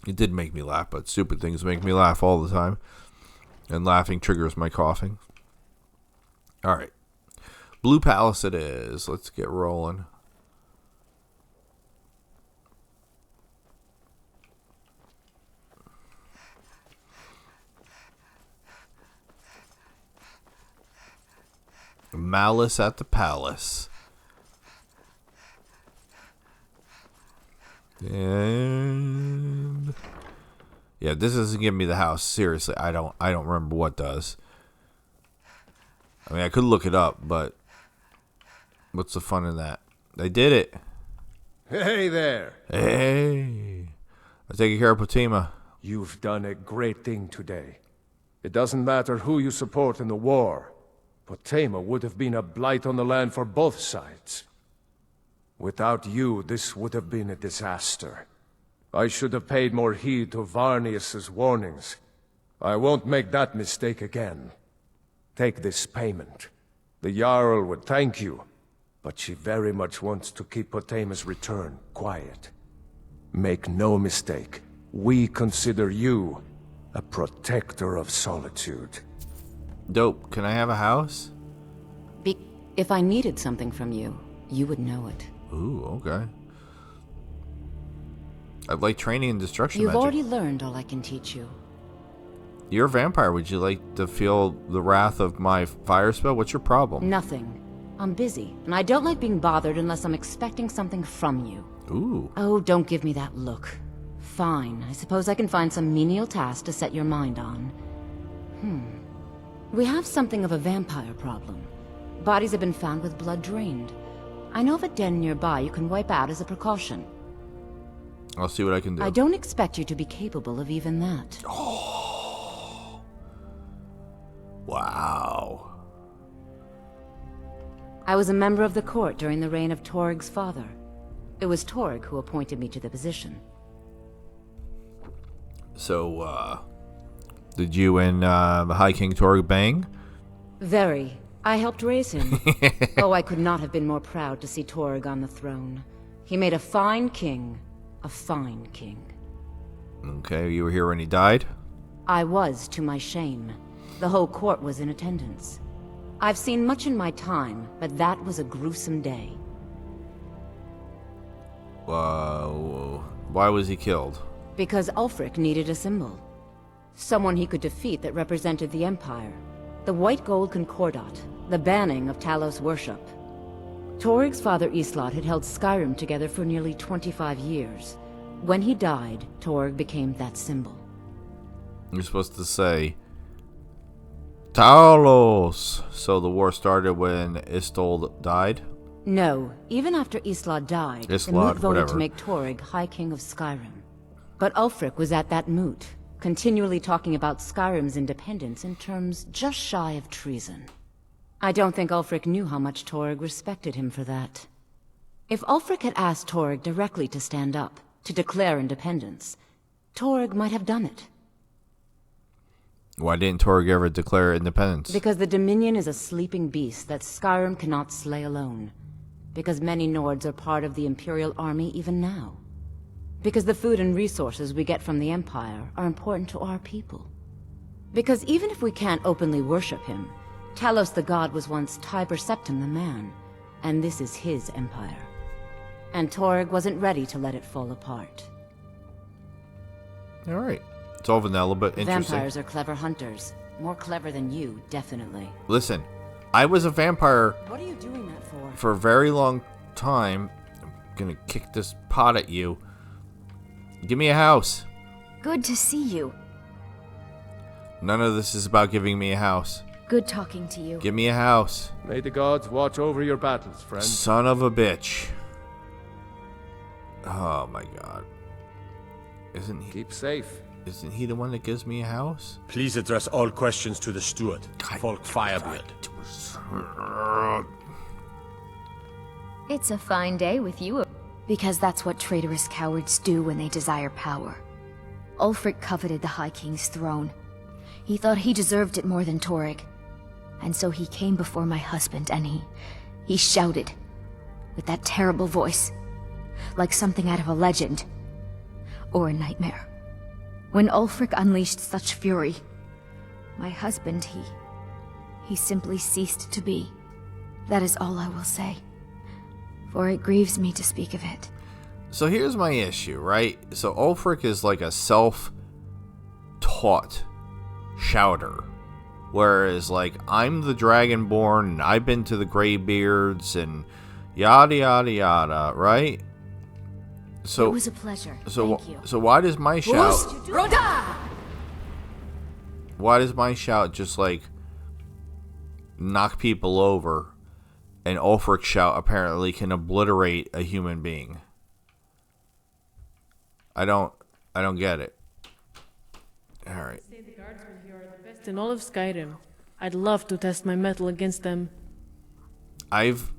It did make me laugh, but stupid things make me laugh all the time. And laughing triggers my coughing. Alright. Blue Palace it is. Let's get rolling. Malice at the Palace. And yeah, this doesn't give me the house. Seriously, I don't remember what does. I mean, I could look it up, but what's the fun in that? They did it. Hey there. Hey. I'm taking care of Potema. You've done a great thing today. It doesn't matter who you support in the war. Potema would have been a blight on the land for both sides. Without you, this would have been a disaster. I should have paid more heed to Varnius's warnings. I won't make that mistake again. Take this payment. The Jarl would thank you, but she very much wants to keep Potema's return quiet. Make no mistake, we consider you a protector of Solitude. Dope. Can I have a house? If I needed something from you, you would know it. Ooh, okay. I'd like training in destruction You've magic. already learned all I can teach you. You're a vampire. Would you like to feel the wrath of my fire spell? What's your problem? Nothing. I'm busy, and I don't like being bothered unless I'm expecting something from you. Ooh. Oh, don't give me that look. Fine, I suppose I can find some menial task to set your mind on. We have something of a vampire problem. Bodies have been found with blood drained. I know of a den nearby you can wipe out as a precaution. I'll see what I can do. I don't expect you to be capable of even that. Oh. Wow. I was a member of the court during the reign of Torg's father. It was Torg who appointed me to the position. So, did you and the High King Torg bang? Very. I helped raise him. Oh, I could not have been more proud to see Torg on the throne. He made a fine king. A fine king. Okay, you were here when he died? I was, to my shame. The whole court was in attendance. I've seen much in my time, but that was a gruesome day. Why was he killed? Because Ulfric needed a symbol. Someone he could defeat that represented the Empire. The White Gold Concordat, the banning of Talos worship. Torg's father Islot had held Skyrim together for nearly 25 years. When he died, Torg became that symbol. You're supposed to say Talos. So the war started when Istold died? No, even after Islot died, the moot voted to make Torg High King of Skyrim. But Ulfric was at that moot, continually talking about Skyrim's independence in terms just shy of treason. I don't think Ulfric knew how much Torg respected him for that. If Ulfric had asked Torg directly to stand up, to declare independence, Torg might have done it. Why didn't Torg ever declare independence? Because the Dominion is a sleeping beast that Skyrim cannot slay alone. Because many Nords are part of the Imperial Army even now. Because the food and resources we get from the Empire are important to our people. Because even if we can't openly worship him, Talos the god was once Tiber Septim the man, and this is his empire. And Torg wasn't ready to let it fall apart. Alright. It's all vanilla, but interesting. Vampires are clever hunters. More clever than you, definitely. Listen, I was a vampire. What are you doing that for? For a very long time. I'm gonna kick this pot at you. Give me a house. Good to see you. None of this is about giving me a house. Good talking to you. Give me a house. May the gods watch over your battles, friend. Son of a bitch. Oh my god. Isn't he... Keep safe. Isn't he the one that gives me a house? Please address all questions to the steward, Folk Firebeard. It's a fine day with you. Because that's what traitorous cowards do when they desire power. Ulfric coveted the High King's throne. He thought he deserved it more than Torg. And so he came before my husband and he shouted. With that terrible voice. Like something out of a legend. Or a nightmare. When Ulfric unleashed such fury, my husband, he simply ceased to be. That is all I will say. For it grieves me to speak of it. So here's my issue, right? So Ulfric is like a self-taught shouter. Whereas, like, I'm the Dragonborn, and I've been to the Greybeards, and yada yada yada, right? So it was a pleasure. Thank you. So why does my shout? Why does my shout just like knock people over, and Ulfric's shout apparently can obliterate a human being? I don't get it. All right. Say the guardsmen here are the best in all of Skyrim. I'd love to test my mettle against them. I've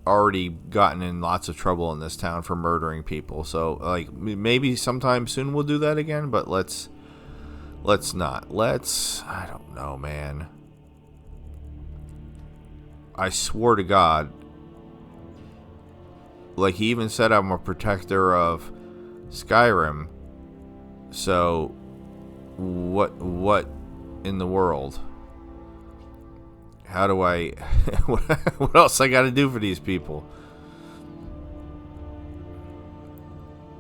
already gotten in lots of trouble in this town for murdering people. So like maybe sometime soon we'll do that again, but let's not. I don't know, man. I swore to God. Like, he even said I'm a protector of Skyrim. So, what in the world? How do I... what else I gotta do for these people?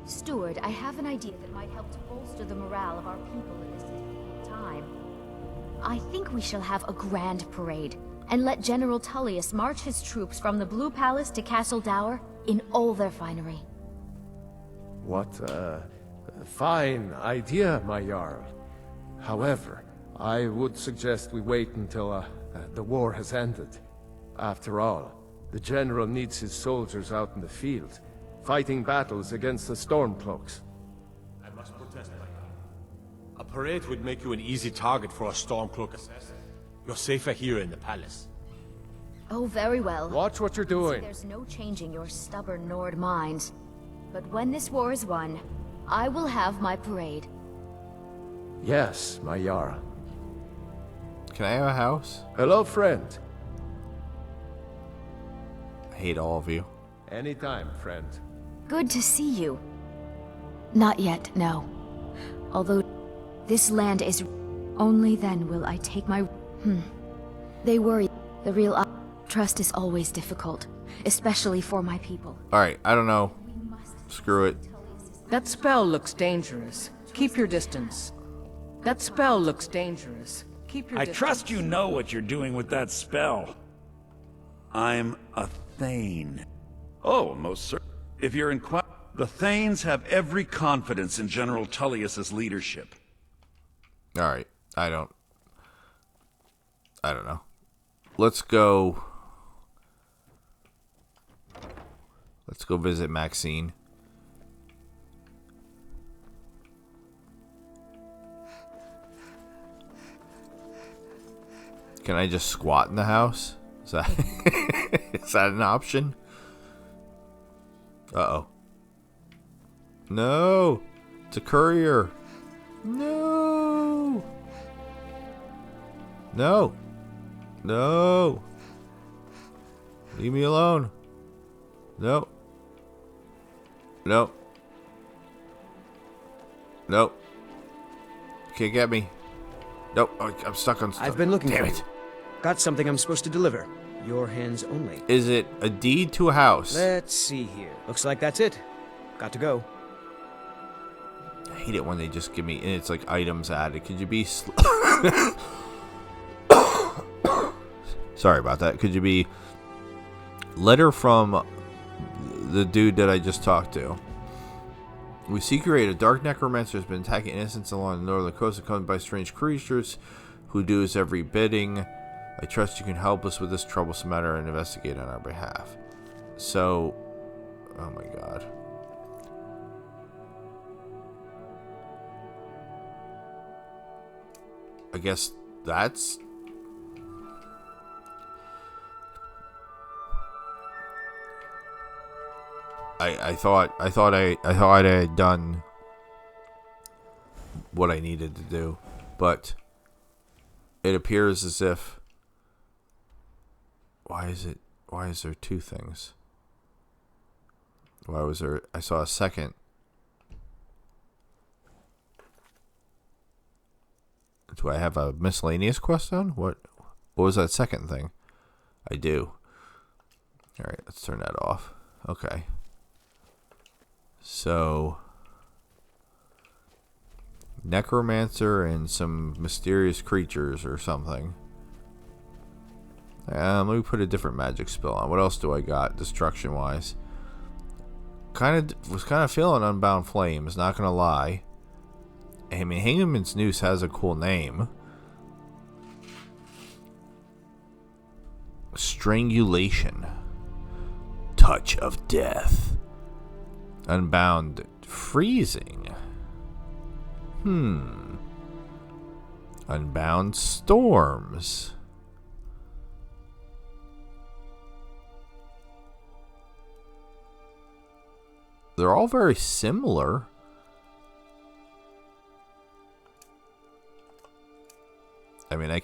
Steward, I have an idea that might help to bolster the morale of our people in this difficult time. I think we shall have a grand parade, and let General Tullius march his troops from the Blue Palace to Castle Dower in all their finery. What a fine idea, my Jarl. However, I would suggest we wait until the war has ended. After all, the General needs his soldiers out in the field, fighting battles against the Stormcloaks. I must protest, my God. A parade would make you an easy target for a Stormcloak assassin. You're safer here in the palace. Oh, very well. Watch what you're doing. There's no changing your stubborn Nord minds. But when this war is won, I will have my parade. Yes, my Jarl. Can I have a house? Hello, friend. I hate all of you. Anytime, friend. Good to see you. Not yet, no. Although this land is... Only then will I take my... They worry. The real... Trust is always difficult, especially for my people. Alright, I don't know. Screw it. That spell looks dangerous. Keep your distance. That spell looks dangerous. Keep your I distance. trust you know what you're doing with that spell. I'm a Thane. Oh, most certainly. If you're the Thanes have every confidence in General Tullius's leadership. Alright, I don't know. Let's go visit Maxine. Can I just squat in the house? Is that is that an option? Uh-oh. No! It's a courier! No! No! No! Leave me alone! No! No! No! Can't get me! Nope, I'm stuck on stuff. I've been looking Damn for it! you. Got something I'm supposed to deliver. Your hands only. Is it a deed to a house? Let's see here. Looks like that's it. Got to go. I hate it when they just give me, and it's like items added. Could you be sorry about that. Could you be letter from the dude that I just talked to? We secret a dark necromancer has been attacking innocents along the northern coast, accompanied by strange creatures who do his every bidding. I trust you can help us with this troublesome matter and investigate on our behalf. So, oh my god. I guess that's... I thought I had done what I needed to do, but it appears as if... Why is there two things? Why was there... I saw a second. Do I have a miscellaneous quest on? What was that second thing? I do. Alright, let's turn that off. Okay. So... Necromancer and some mysterious creatures or something. Let me put a different magic spell on. What else do I got, destruction-wise? Was kind of feeling Unbound Flames, not gonna lie. I mean, Hingeman's Noose has a cool name. Strangulation. Touch of Death. Unbound Freezing. Unbound Storms. They're all very similar. I mean, I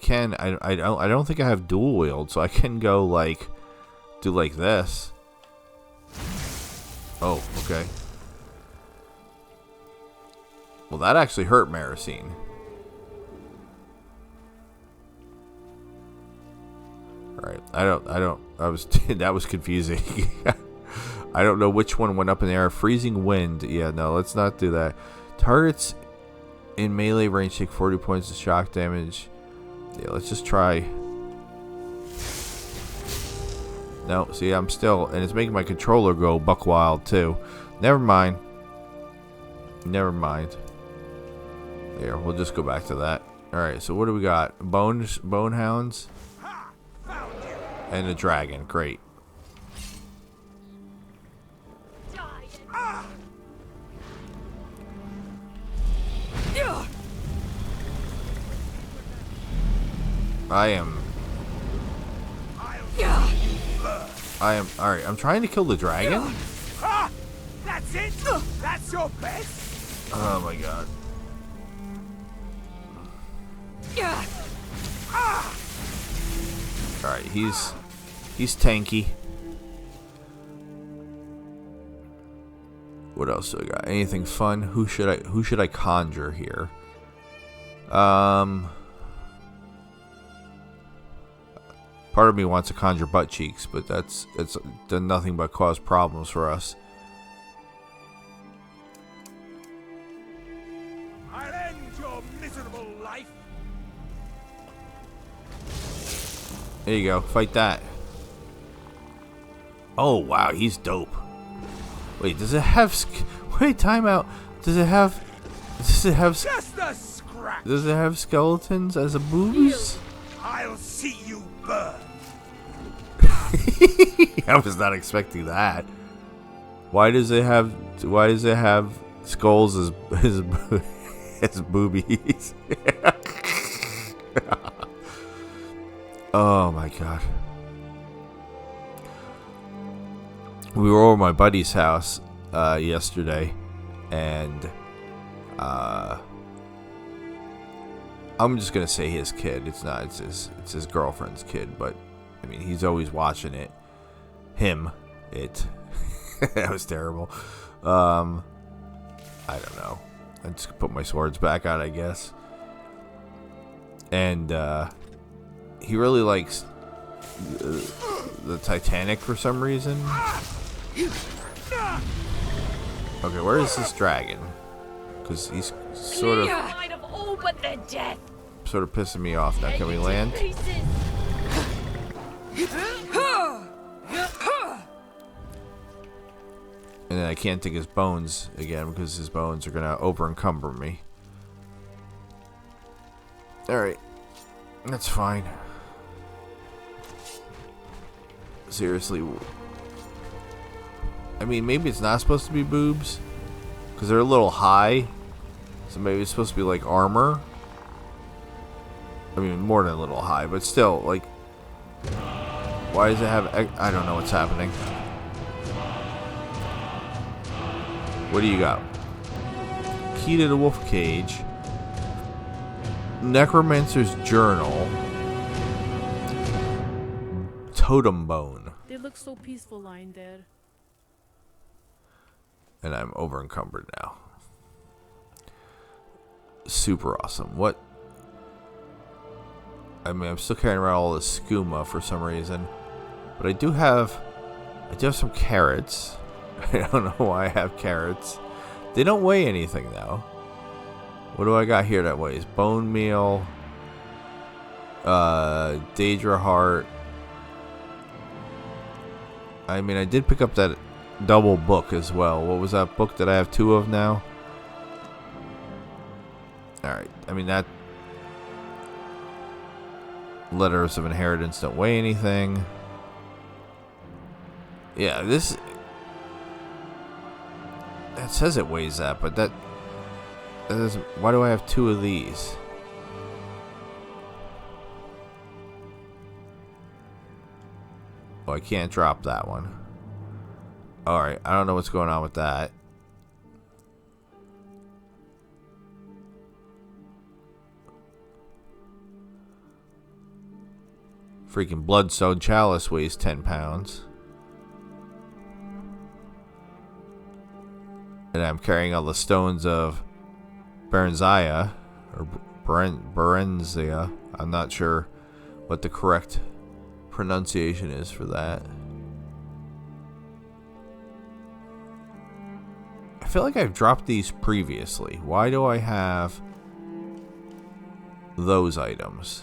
don't think I have dual wield, so I can go like do like this. Oh, okay. Well, that actually hurt Meresine. Alright, that was confusing. I don't know which one went up in the air. Freezing Wind. Yeah, no, let's not do that. Targets in melee range take 40 points of shock damage. Yeah, let's just try. No, see, I'm still, and it's making my controller go buck wild too. Never mind. Never mind. There, we'll just go back to that. Alright, so what do we got? Bone hounds. And a dragon. Great. I am alright, I'm trying to kill the dragon? That's it? That's your best? Oh my god. Alright, he's tanky. What else do I got? Anything fun? Who should I conjure here? Part of me wants to conjure butt cheeks, but it's done nothing but cause problems for us. I'll end your miserable life. There you go. Fight that. Oh wow, he's dope. Wait, does it have? Wait, time out. Does it have? Just a scrap. Does it have skeletons as a boobs? I'll see you burn. I was not expecting that. Why does it have skulls as boobies? Oh my god. We were over my buddy's house yesterday, and I'm just gonna say his kid. It's not. It's his girlfriend's kid, but I mean, he's always watching it. It. That was terrible. I don't know. I just put my swords back out, I guess. And he really likes the Titanic for some reason. Okay, where is this dragon? Because he's sort of pissing me off now. Can we land? And then I can't take his bones again because his bones are gonna over-encumber me. Alright. That's fine. Seriously. I mean, maybe it's not supposed to be boobs. Because they're a little high. So maybe it's supposed to be like armor. I mean, more than a little high. But still, like... Why does it have... I don't know what's happening. What do you got? Key to the wolf cage. Necromancer's journal. Totem bone. They look so peaceful lying dead. And I'm over encumbered now. Super awesome. What? I mean, I'm still carrying around all this skooma for some reason. But I do have some carrots. I don't know why I have carrots. They don't weigh anything though. What do I got here that weighs? Bone meal. Daedra heart. I mean, I did pick up that double book as well. What was that book that I have 2 of now? Alright, I mean that... Letters of inheritance don't weigh anything. Yeah, this... That says it weighs that, but that doesn't... Why do I have 2 of these? Oh, I can't drop that one. Alright, I don't know what's going on with that. Freaking Bloodstone Chalice weighs 10 pounds. And I'm carrying all the stones of Berenzia, or Berenzia. I'm not sure what the correct pronunciation is for that. I feel like I've dropped these previously. Why do I have those items?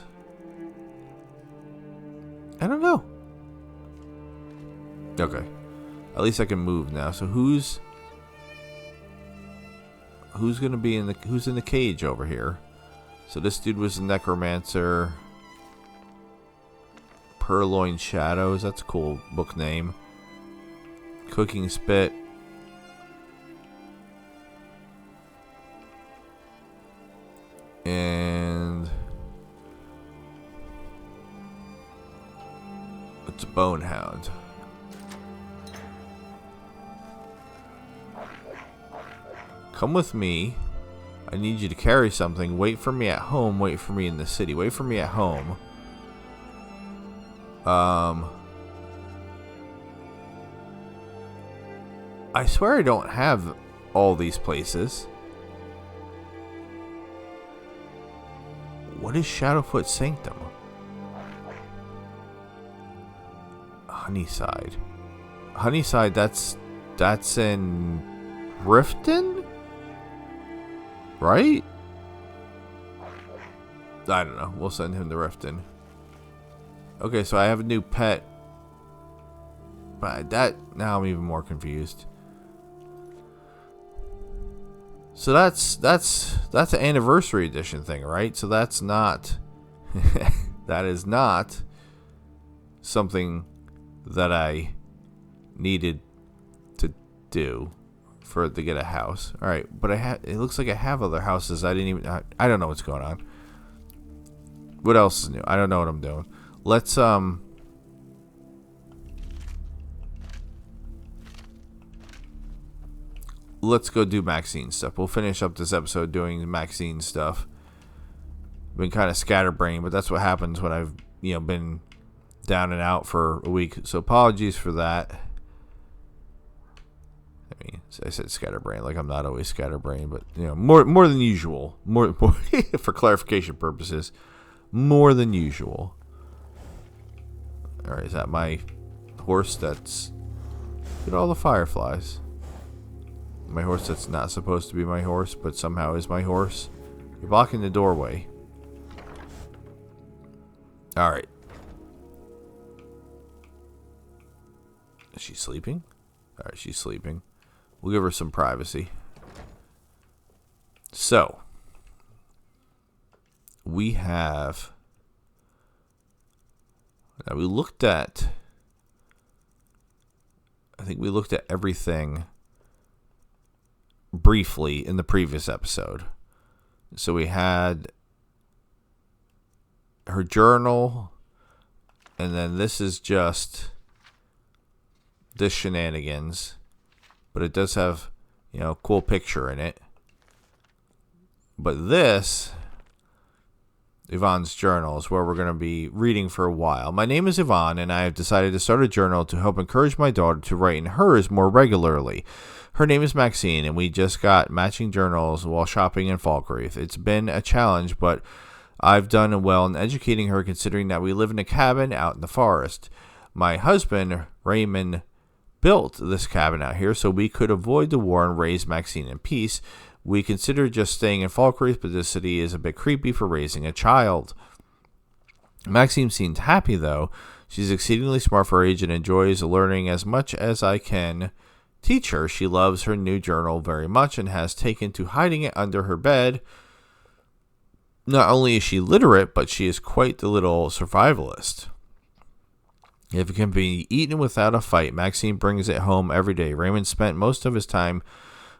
I don't know. Okay. At least I can move now. So who's gonna be in the who's in the cage over here? So this dude was a necromancer. Purloined Shadows, that's a cool book name. Cooking Spit. And it's a Bonehound. Come with me. I need you to carry something. Wait for me at home. Wait for me in the city. Wait for me at home. I swear I don't have all these places. What is Shadowfoot Sanctum? Honeyside. Honeyside, that's in Riften? Right? I don't know. We'll send him to Riften. Okay, so I have a new pet. But that, now I'm even more confused. So that's an anniversary edition thing, right? So that's not that is not something that I needed to do to get a house. All right, but it looks like I have other houses. I don't know what's going on. What else is new? I don't know what I'm doing. Let's go do Maxine stuff. We'll finish up this episode doing Maxine stuff. Been kind of scatterbrained, but that's what happens when I've been down and out for a week. So apologies for that. I mean, I said scatterbrained, like I'm not always scatterbrained, but more than usual. More for clarification purposes, more than usual. All right, is that my horse? Look at all the fireflies. My horse that's not supposed to be my horse, but somehow is my horse. You're blocking the doorway. Alright. Is she sleeping? Alright, she's sleeping. We'll give her some privacy. So. We have... Now we looked at... I think we looked at everything briefly in the previous episode. So we had her journal, and then this is just this shenanigans, but it does have a cool picture in it. But this Yvonne's journal is where we're going to be reading for a while. My name is Yvonne, and I have decided to start a journal to help encourage my daughter to write in hers more regularly. Her name is Maxine, and we just got matching journals while shopping in Falkreath. It's been a challenge, but I've done well in educating her, considering that we live in a cabin out in the forest. My husband, Raymond, built this cabin out here so we could avoid the war and raise Maxine in peace. We considered just staying in Falkreath, but this city is a bit creepy for raising a child. Maxine seemed happy, though. She's exceedingly smart for her age and enjoys learning as much as I can teach her. She loves her new journal very much and has taken to hiding it under her bed. Not only is she literate, but she is quite the little survivalist. If it can be eaten without a fight, Maxine brings it home every day. Raymond spent most of his time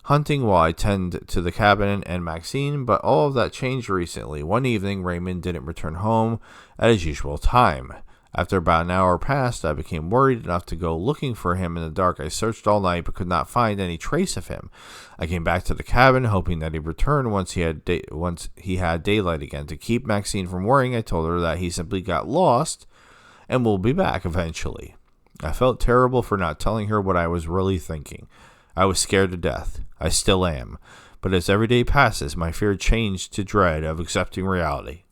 hunting while I tend to the cabin and Maxine, but all of that changed recently. One evening, Raymond didn't return home at his usual time. After about an hour passed, I became worried enough to go looking for him in the dark. I searched all night but could not find any trace of him. I came back to the cabin, hoping that he'd return once he had daylight again. To keep Maxine from worrying, I told her that he simply got lost and will be back eventually. I felt terrible for not telling her what I was really thinking. I was scared to death. I still am. But as every day passes, my fear changed to dread of accepting reality.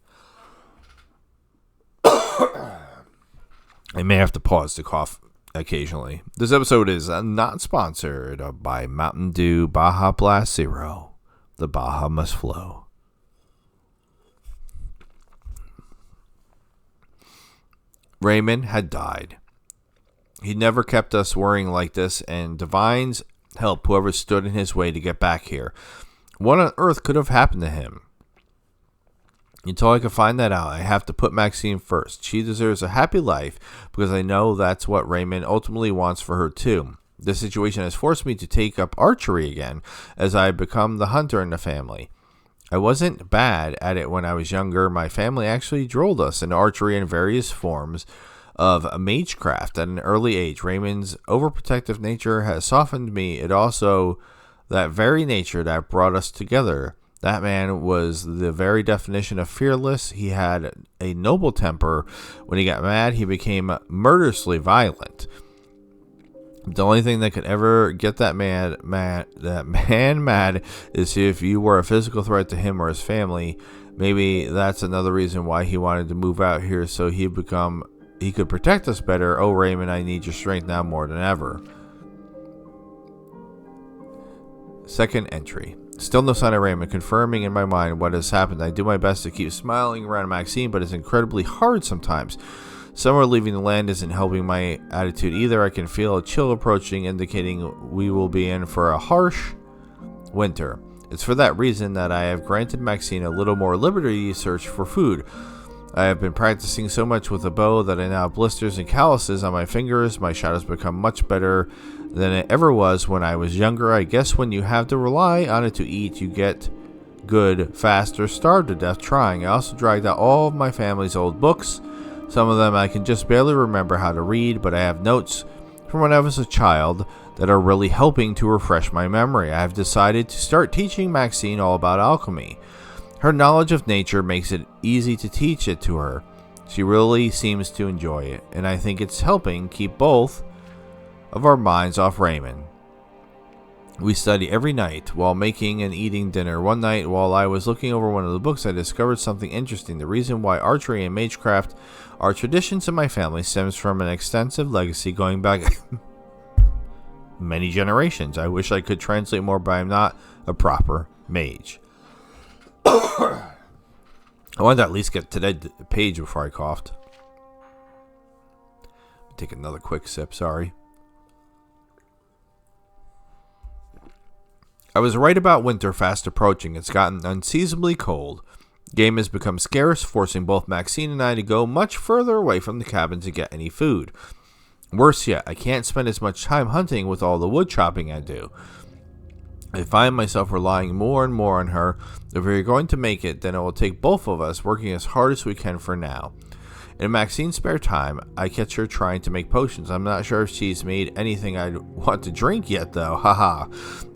I may have to pause to cough occasionally. This episode is not sponsored by Mountain Dew Baja Blast Zero. The Baja must flow. Raymond had died. He never kept us worrying like this, and Divine's help whoever stood in his way to get back here. What on earth could have happened to him? Until I can find that out, I have to put Maxine first. She deserves a happy life because I know that's what Raymond ultimately wants for her too. This situation has forced me to take up archery again as I become the hunter in the family. I wasn't bad at it when I was younger. My family actually drilled us in archery in various forms of magecraft at an early age. Raymond's overprotective nature has softened me. It also that very nature that brought us together. That man was the very definition of fearless. He had a noble temper. When he got mad, he became murderously violent. The only thing that could ever get that man mad is if you were a physical threat to him or his family. Maybe that's another reason why he wanted to move out here, so he could protect us better. Oh, Raymond, I need your strength now more than ever. Second entry. Still no sign of Raymond, confirming in my mind what has happened. I do my best to keep smiling around Maxine, but it's incredibly hard sometimes. Summer leaving the land isn't helping my attitude either. I can feel a chill approaching, indicating we will be in for a harsh winter. It's for that reason that I have granted Maxine a little more liberty to search for food. I have been practicing so much with a bow that I now have blisters and calluses on my fingers. My shot has become much better than it ever was when I was younger. I guess when you have to rely on it to eat, you get good fast or starve to death trying. I also dragged out all of my family's old books. Some of them I can just barely remember how to read, but I have notes from when I was a child that are really helping to refresh my memory. I have decided to start teaching Maxine all about alchemy. Her knowledge of nature makes it easy to teach it to her. She really seems to enjoy it, and I think it's helping keep both of our minds off Raymond. We study every night while making and eating dinner. One night, while I was looking over one of the books, I discovered something interesting. The reason why archery and magecraft are traditions in my family stems from an extensive legacy going back many generations. I wish I could translate more, but I'm not a proper mage. I wanted to at least get to that page before I coughed. Take another quick sip, sorry. I was right about winter fast approaching. It's gotten unseasonably cold. Game has become scarce, forcing both Maxine and I to go much further away from the cabin to get any food. Worse yet, I can't spend as much time hunting with all the wood chopping I do. I find myself relying more and more on her. If we're going to make it, then it will take both of us working as hard as we can for now. In Maxine's spare time, I catch her trying to make potions. I'm not sure if she's made anything I'd want to drink yet, though. Haha.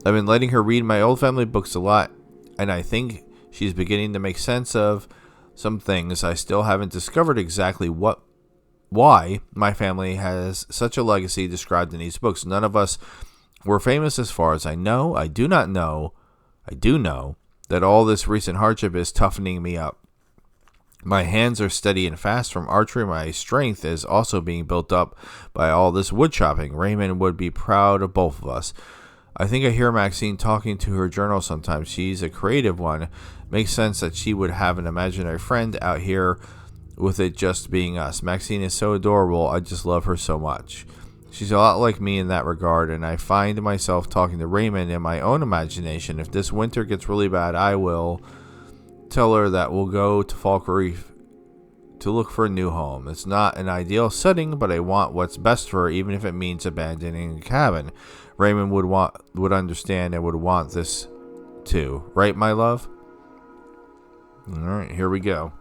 I've been letting her read my old family books a lot, and I think she's beginning to make sense of some things. I still haven't discovered exactly why my family has such a legacy described in these books. None of us were famous as far as I know. I do know that all this recent hardship is toughening me up. My hands are steady and fast from archery. My strength is also being built up by all this wood chopping. Raymond would be proud of both of us. I think I hear Maxine talking to her journal sometimes. She's a creative one. Makes sense that she would have an imaginary friend out here with it just being us. Maxine is so adorable. I just love her so much. She's a lot like me in that regard, and I find myself talking to Raymond in my own imagination. If this winter gets really bad, I will tell her that we'll go to Falk Reef to look for a new home. It's not an ideal setting, but I want what's best for her, even if it means abandoning the cabin. Raymond would understand and would want this too. Right, my love? Alright, here we go.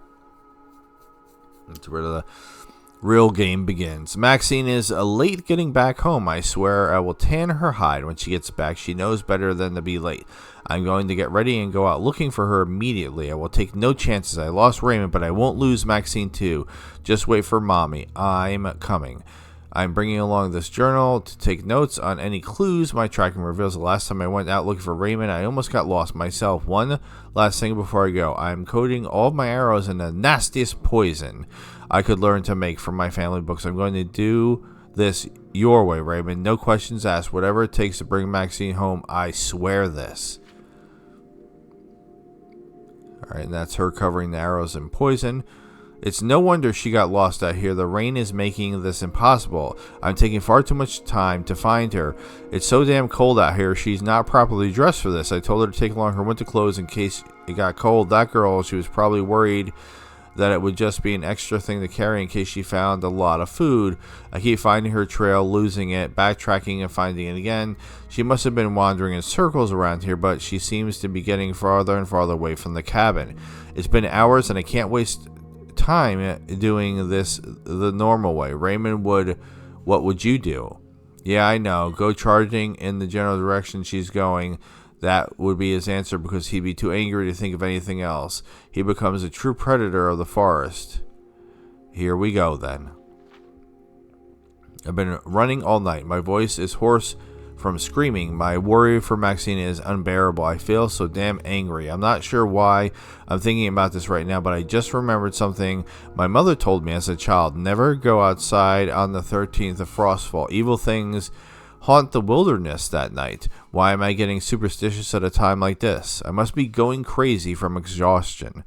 That's where the real game begins. Maxine is late getting back home. I swear I will tan her hide when she gets back. She knows better than to be late. I'm going to get ready and go out looking for her immediately. I will take no chances. I lost Raymond, but I won't lose Maxine too. Just wait for Mommy. I'm coming. I'm bringing along this journal to take notes on any clues my tracking reveals. The last time I went out looking for Raymond, I almost got lost myself. One last thing before I go. I'm coating all of my arrows in the nastiest poison I could learn to make from my family books. I'm going to do this your way, Raymond. No questions asked. Whatever it takes to bring Maxine home. I swear this. Alright, and that's her covering the arrows in poison. It's no wonder she got lost out here. The rain is making this impossible. I'm taking far too much time to find her. It's so damn cold out here. She's not properly dressed for this. I told her to take along her winter clothes in case it got cold. That girl, she was probably worried that it would just be an extra thing to carry in case she found a lot of food. I keep finding her trail, losing it, backtracking and finding it again. She must have been wandering in circles around here, but she seems to be getting farther and farther away from the cabin. It's been hours and I can't waste time doing this the normal way. Raymond what would you do? Yeah, I know. Go charging in the general direction she's going. That would be his answer because he'd be too angry to think of anything else. He becomes a true predator of the forest. Here we go then. I've been running all night. My voice is hoarse from screaming. My worry for Maxine is unbearable. I feel so damn angry. I'm not sure why I'm thinking about this right now, but I just remembered something my mother told me as a child. Never go outside on the 13th of Frostfall. Evil things haunt the wilderness that night. Why am I getting superstitious at a time like this? I must be going crazy from exhaustion.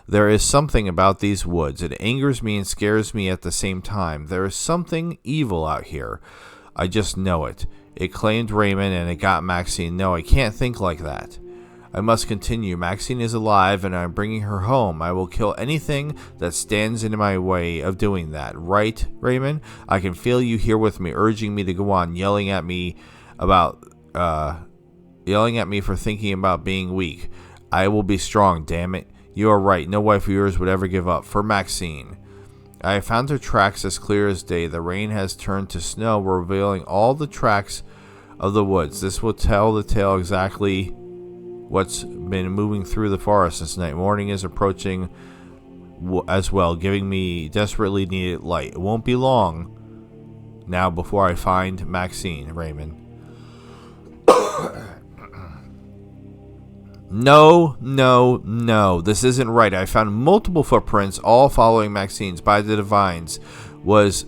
There is something about these woods. It angers me and scares me at the same time. There is something evil out here. I just know it. It claimed Raymond and it got Maxine. No, I can't think like that. I must continue. Maxine is alive and I'm bringing her home. I will kill anything that stands in my way of doing that. Right, Raymond? I can feel you here with me, urging me to go on, yelling at me for thinking about being weak. I will be strong, damn it. You are right. No wife of yours would ever give up. For Maxine. I have found her tracks as clear as day. The rain has turned to snow, revealing all the tracks of the woods. This will tell the tale exactly what's been moving through the forest this night. Morning is approaching as well, giving me desperately needed light. It won't be long now before I find Maxine, Raymond. No. This isn't right. I found multiple footprints, all following Maxine's by the Divines. Was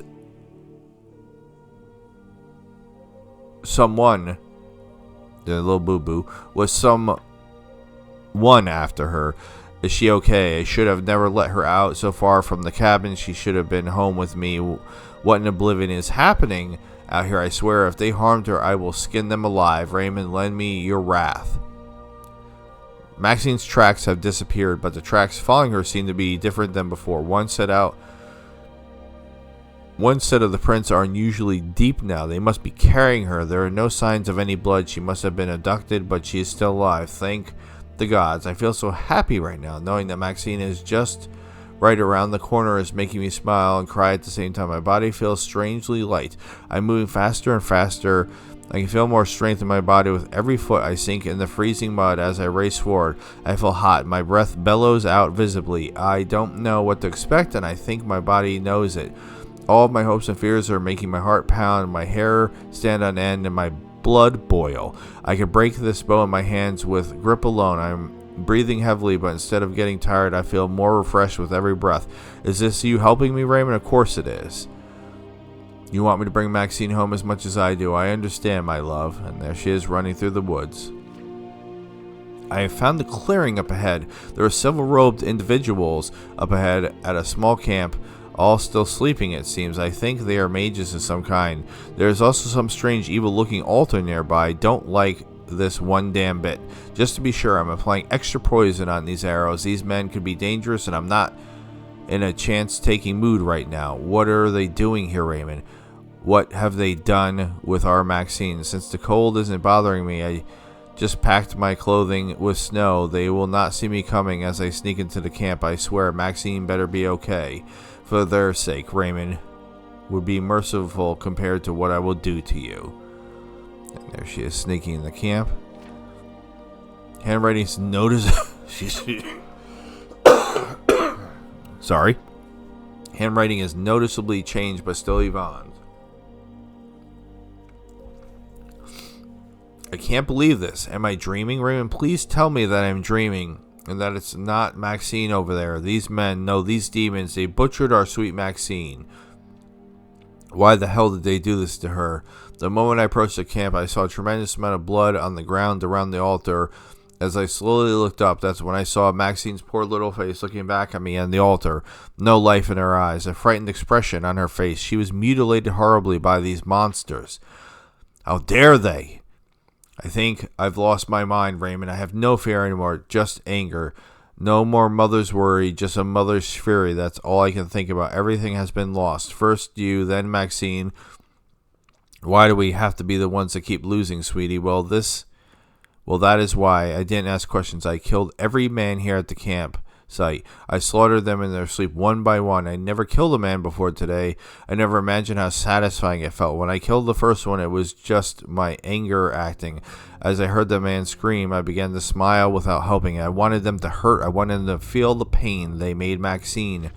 someone, the little boo-boo, was someone after her. Is she okay? I should have never let her out so far from the cabin. She should have been home with me. What in oblivion is happening out here? I swear if they harmed her, I will skin them alive. Raymond, lend me your wrath. Maxine's tracks have disappeared, but the tracks following her seem to be different than before. One set of the prints are unusually deep now. They must be carrying her. There are no signs of any blood. She must have been abducted, but she is still alive. Thank the gods. I feel so happy right now, knowing that Maxine is just right around the corner is making me smile and cry at the same time. My body feels strangely light. I'm moving faster and faster. I can feel more strength in my body with every foot I sink in the freezing mud as I race forward. I feel hot. My breath bellows out visibly. I don't know what to expect, and I think my body knows it. All of my hopes and fears are making my heart pound, my hair stand on end, and my blood boil. I can break this bow in my hands with grip alone. I'm breathing heavily, but instead of getting tired, I feel more refreshed with every breath. Is this you helping me, Raymond? Of course it is. You want me to bring Maxine home as much as I do. I understand, my love. And there she is running through the woods. I have found the clearing up ahead. There are several robed individuals up ahead at a small camp, all still sleeping it seems. I think they are mages of some kind. There is also some strange evil looking altar nearby. Don't like this one damn bit. Just to be sure, I'm applying extra poison on these arrows. These men could be dangerous and I'm not in a chance-taking mood right now. What are they doing here, Raymond? What have they done with our Maxine? Since the cold isn't bothering me, I just packed my clothing with snow. They will not see me coming as I sneak into the camp. I swear, Maxine better be okay. For their sake, Raymond would be merciful compared to what I will do to you. And there she is, sneaking in the camp. Handwriting's Sorry. Handwriting is noticeably changed, but still Yvonne. I can't believe this. Am I dreaming, Raymond? Please tell me that I'm dreaming and that it's not Maxine over there. These men, no, these demons, they butchered our sweet Maxine. Why the hell did they do this to her? The moment I approached the camp, I saw a tremendous amount of blood on the ground around the altar. As I slowly looked up, that's when I saw Maxine's poor little face looking back at me on the altar. No life in her eyes, a frightened expression on her face. She was mutilated horribly by these monsters. How dare they? I think I've lost my mind, Raymond. I have no fear anymore, just anger. No more mother's worry, just a mother's fury. That's all I can think about. Everything has been lost. First you, then Maxine. Why do we have to be the ones that keep losing, sweetie? Well, that is why. I didn't ask questions. I killed every man here at the camp site. I slaughtered them in their sleep one by one. I never killed a man before today. I never imagined how satisfying it felt. When I killed the first one, it was just my anger acting. As I heard the man scream, I began to smile without helping. I wanted them to hurt. I wanted them to feel the pain they made Maxine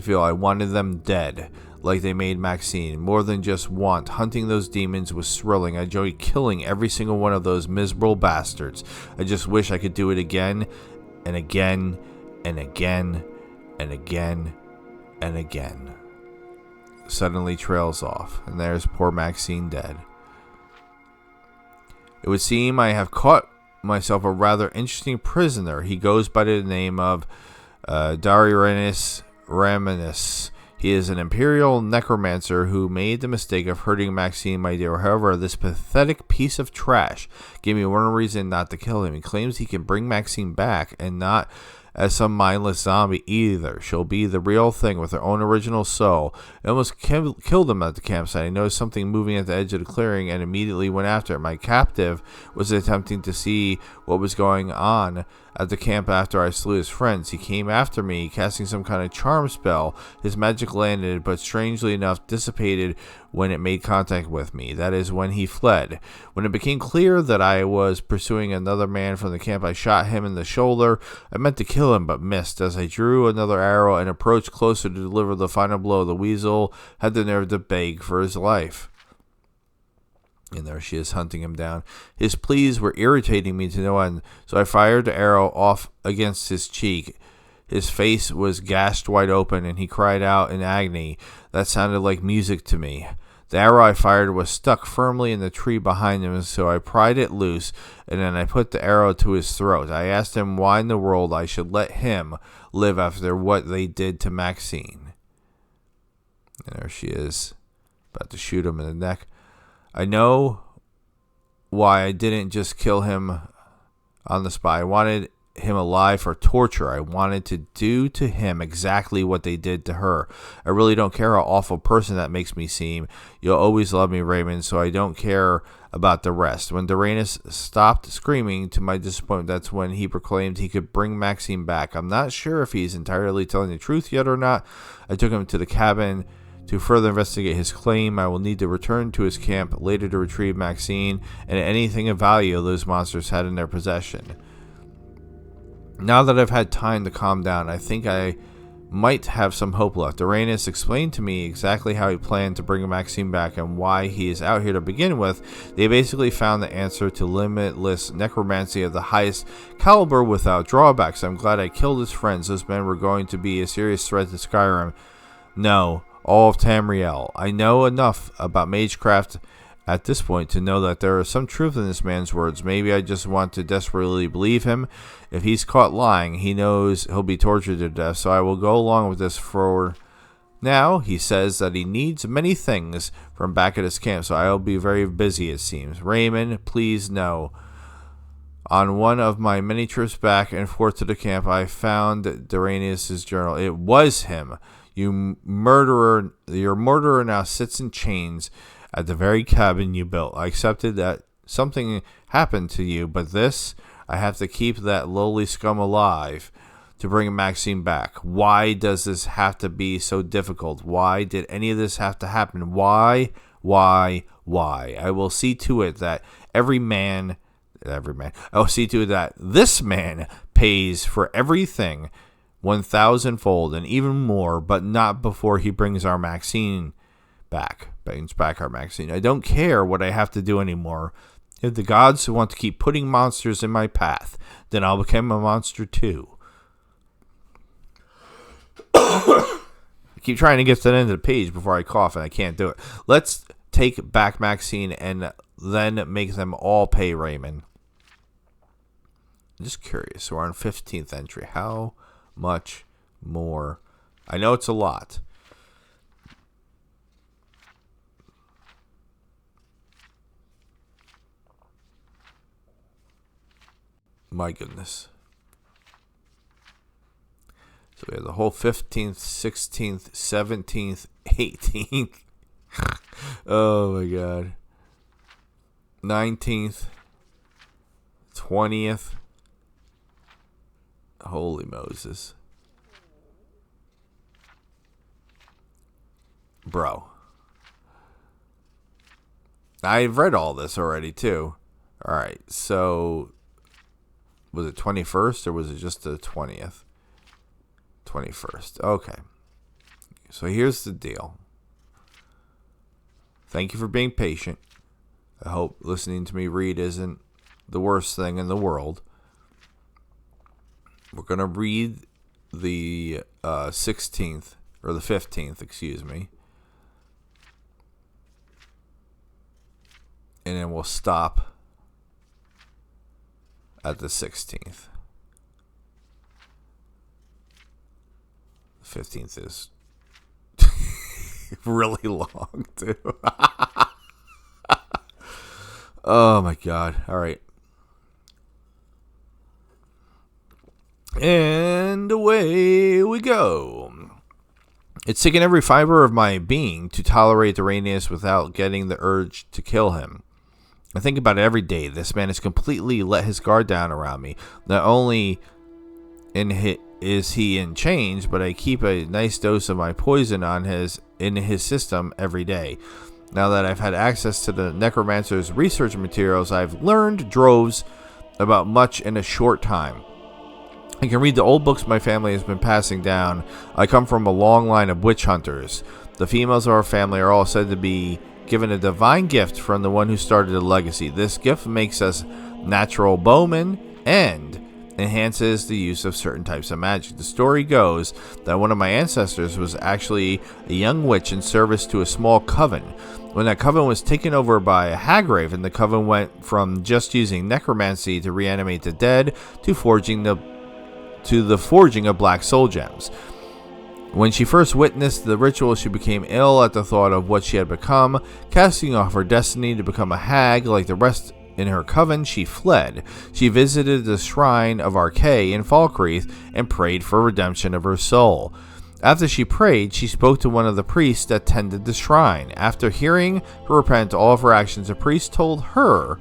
feel. I wanted them dead, like they made Maxine. More than just want. Hunting those demons was thrilling. I enjoyed killing every single one of those miserable bastards. I just wish I could do it again and again and again and again and again. Suddenly trails off, and there's poor Maxine dead. It would seem I have caught myself a rather interesting prisoner. He goes by the name of Darius Raminus. He is an imperial necromancer who made the mistake of hurting Maxine, my dear. However, this pathetic piece of trash gave me one reason not to kill him. He claims he can bring Maxine back, and not as some mindless zombie either. She'll be the real thing with her own original soul. I almost killed him at the campsite. I noticed something moving at the edge of the clearing and immediately went after it. My captive was attempting to see what was going on at the camp after I slew his friends. He came after me, casting some kind of charm spell. His magic landed, but strangely enough dissipated when it made contact with me. That is, when he fled. When it became clear that I was pursuing another man from the camp, I shot him in the shoulder. I meant to kill him, but missed. As I drew another arrow and approached closer to deliver the final blow, the weasel had the nerve to beg for his life. And there she is, hunting him down. His pleas were irritating me to no end, so I fired the arrow off against his cheek. His face was gashed wide open, and he cried out in agony. That sounded like music to me. The arrow I fired was stuck firmly in the tree behind him, so I pried it loose, and then I put the arrow to his throat. I asked him why in the world I should let him live after what they did to Maxine. And there she is, about to shoot him in the neck. I know why I didn't just kill him on the spot. I wanted him alive for torture. I wanted to do to him exactly what they did to her. I really don't care how awful person that makes me seem. You'll always love me, Raymond, so I don't care about the rest. When Darius stopped screaming, to my disappointment, that's when he proclaimed he could bring Maxine back. I'm not sure if he's entirely telling the truth yet or not. I took him to the cabin to further investigate his claim. I will need to return to his camp later to retrieve Maxine and anything of value those monsters had in their possession. Now that I've had time to calm down, I think I might have some hope left. Darius explained to me exactly how he planned to bring Maxine back and why he is out here to begin with. They basically found the answer to limitless necromancy of the highest caliber without drawbacks. I'm glad I killed his friends. Those men were going to be a serious threat to Skyrim. No. all of Tamriel. I know enough about magecraft at this point to know that there is some truth in this man's words. Maybe I just want to desperately believe him. If he's caught lying, he knows he'll be tortured to death, so I will go along with this for now. He says that he needs many things from back at his camp, so I'll be very busy, it seems. Raymond, please no. On one of my many trips back and forth to the camp, I found Duranius' journal. It was him. Your murderer now sits in chains at the very cabin you built. I accepted that something happened to you, but this, I have to keep that lowly scum alive to bring Maxine back. Why does this have to be so difficult? Why did any of this have to happen? Why? I will see to it that I'll see to it that this man pays for everything 1,000-fold and even more, but not before he brings our Maxine back. Brings back our Maxine. I don't care what I have to do anymore. If the gods want to keep putting monsters in my path, then I'll become a monster too. I keep trying to get to the end of the page before I cough, and I can't do it. Let's take back Maxine and then make them all pay Raymond. I'm just curious. So we're on 15th entry. How much more? I know it's a lot. My goodness. So we have the whole 15th, 16th, 17th, 18th. Oh my God. 19th, 20th. Holy Moses. Bro. I've read all this already too. Alright, so was it 21st or was it just the 20th? 21st. Okay. So here's the deal. Thank you for being patient. I hope listening to me read isn't the worst thing in the world. We're going to read the 16th, or the 15th, excuse me. And then we'll stop at the 16th. The 15th is really long, too. Oh, my God. All right. And away we go. It's taken every fiber of my being to tolerate Duranius without getting the urge to kill him. I think about it every day. This man has completely let his guard down around me. Not only is he in chains, but I keep a nice dose of my poison in his system every day. Now that I've had access to the necromancer's research materials, I've learned droves about much in a short time. I can read the old books my family has been passing down. I come from a long line of witch hunters. The females of our family are all said to be given a divine gift from the one who started the legacy. This gift makes us natural bowmen and enhances the use of certain types of magic. The story goes that one of my ancestors was actually a young witch in service to a small coven. When that coven was taken over by a hagraven, the coven went from just using necromancy to reanimate the dead to the forging of black soul gems. When she first witnessed the ritual, she became ill at the thought of what she had become. Casting off her destiny to become a hag like the rest in her coven, she fled. She visited the shrine of Arkay in Falkreath and prayed for redemption of her soul. After she prayed, she spoke to one of the priests that tended the shrine. After hearing her repent all of her actions, the priest told her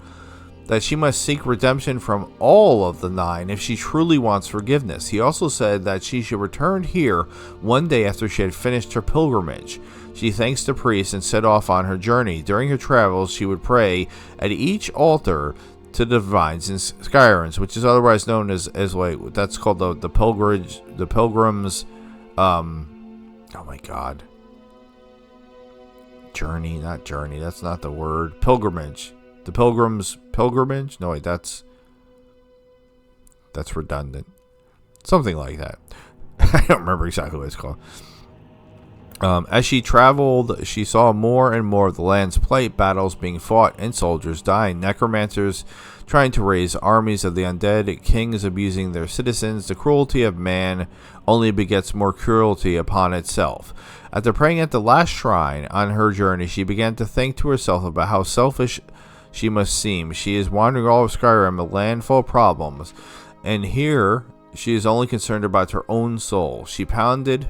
that she must seek redemption from all of the 9 if she truly wants forgiveness. He also said that she should return here one day after she had finished her pilgrimage. She thanks the priest and set off on her journey. During her travels, she would pray at each altar to the divines in Skyrim, which is otherwise known as like that's called the pilgrims. Oh my God. Journey, not journey. That's not the word. Pilgrimage. The pilgrim's pilgrimage? No, wait, that's redundant. Something like that. I don't remember exactly what it's called. As she traveled, she saw more and more of the land's plight, battles being fought and soldiers dying, necromancers trying to raise armies of the undead, kings abusing their citizens. The cruelty of man only begets more cruelty upon itself. After praying at the last shrine on her journey, she began to think to herself about how selfish she must seem. She is wandering all of Skyrim, a land full of problems, and here she is only concerned about her own soul. She pondered,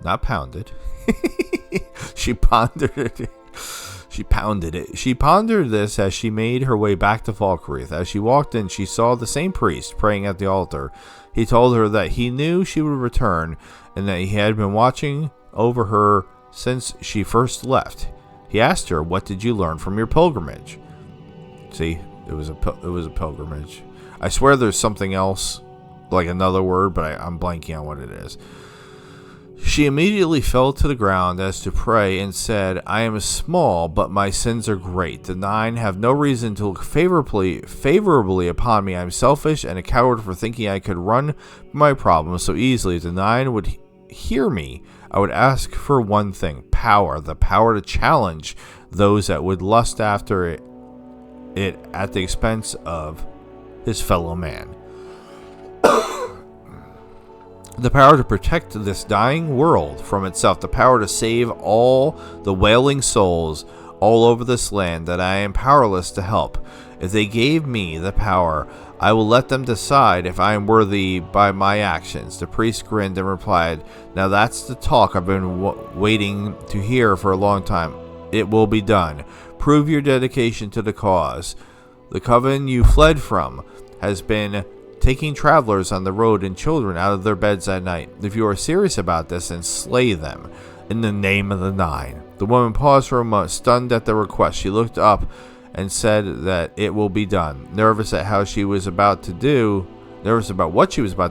not pounded. She pondered it. She pounded it. She pondered this as she made her way back to Falkreath. As she walked in, she saw the same priest praying at the altar. He told her that he knew she would return and that he had been watching over her since she first left. He asked her, "What did you learn from your pilgrimage?" See, it was a pilgrimage. I swear there's something else, like another word, but I'm blanking on what it is. She immediately fell to the ground as to pray and said, "I am small, but my sins are great. The 9 have no reason to look favorably upon me. I am selfish and a coward for thinking I could run my problems so easily. If the 9 would hear me, I would ask for one thing: power. The power to challenge those that would lust after it at the expense of his fellow man. The power to protect this dying world from itself. The power to save all the wailing souls all over this land that I am powerless to help. If they gave me the power, I will let them decide if I am worthy by my actions." The priest grinned and replied, "Now that's the talk I've been waiting to hear for a long time. It will be done. Prove your dedication to the cause. The coven you fled from has been taking travelers on the road and children out of their beds at night. If you are serious about this, then slay them in the name of the 9. The woman paused for a moment, stunned at the request. She looked up and said that it will be done. Nervous about what she was about to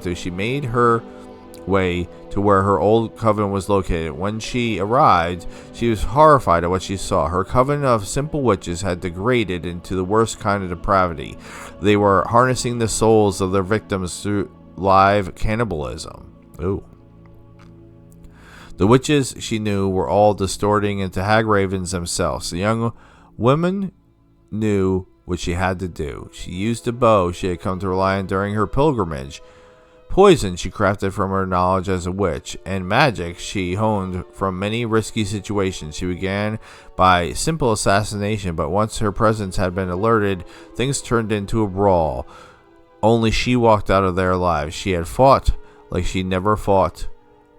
do, she made her way to where her old coven was located. When she arrived, she was horrified at what she saw. Her coven of simple witches had degraded into the worst kind of depravity. They were harnessing the souls of their victims through live cannibalism. Ooh. The witches, she knew, were all distorting into hag ravens themselves. The young woman knew what she had to do. She used a bow she had come to rely on during her pilgrimage. Poison she crafted from her knowledge as a witch, and magic she honed from many risky situations. She began by simple assassination, but once her presence had been alerted, things turned into a brawl. Only she walked out of there alive. She had fought like she never fought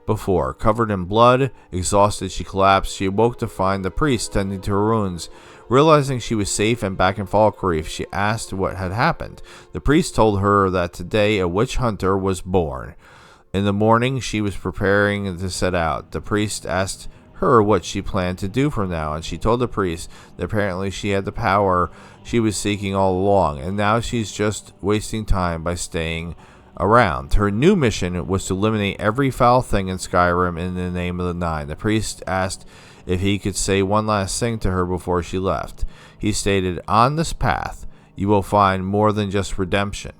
before. Covered in blood, exhausted, she collapsed. She awoke to find the priest tending to her wounds. Realizing she was safe and back in Falkreath, she asked what had happened. The priest told her that today a witch hunter was born. In the morning, she was preparing to set out. The priest asked her what she planned to do from now, and she told the priest that apparently she had the power she was seeking all along, and now she's just wasting time by staying around. Her new mission was to eliminate every foul thing in Skyrim in the name of the 9. The priest asked if he could say one last thing to her before she left. He stated, "On this path, you will find more than just redemption.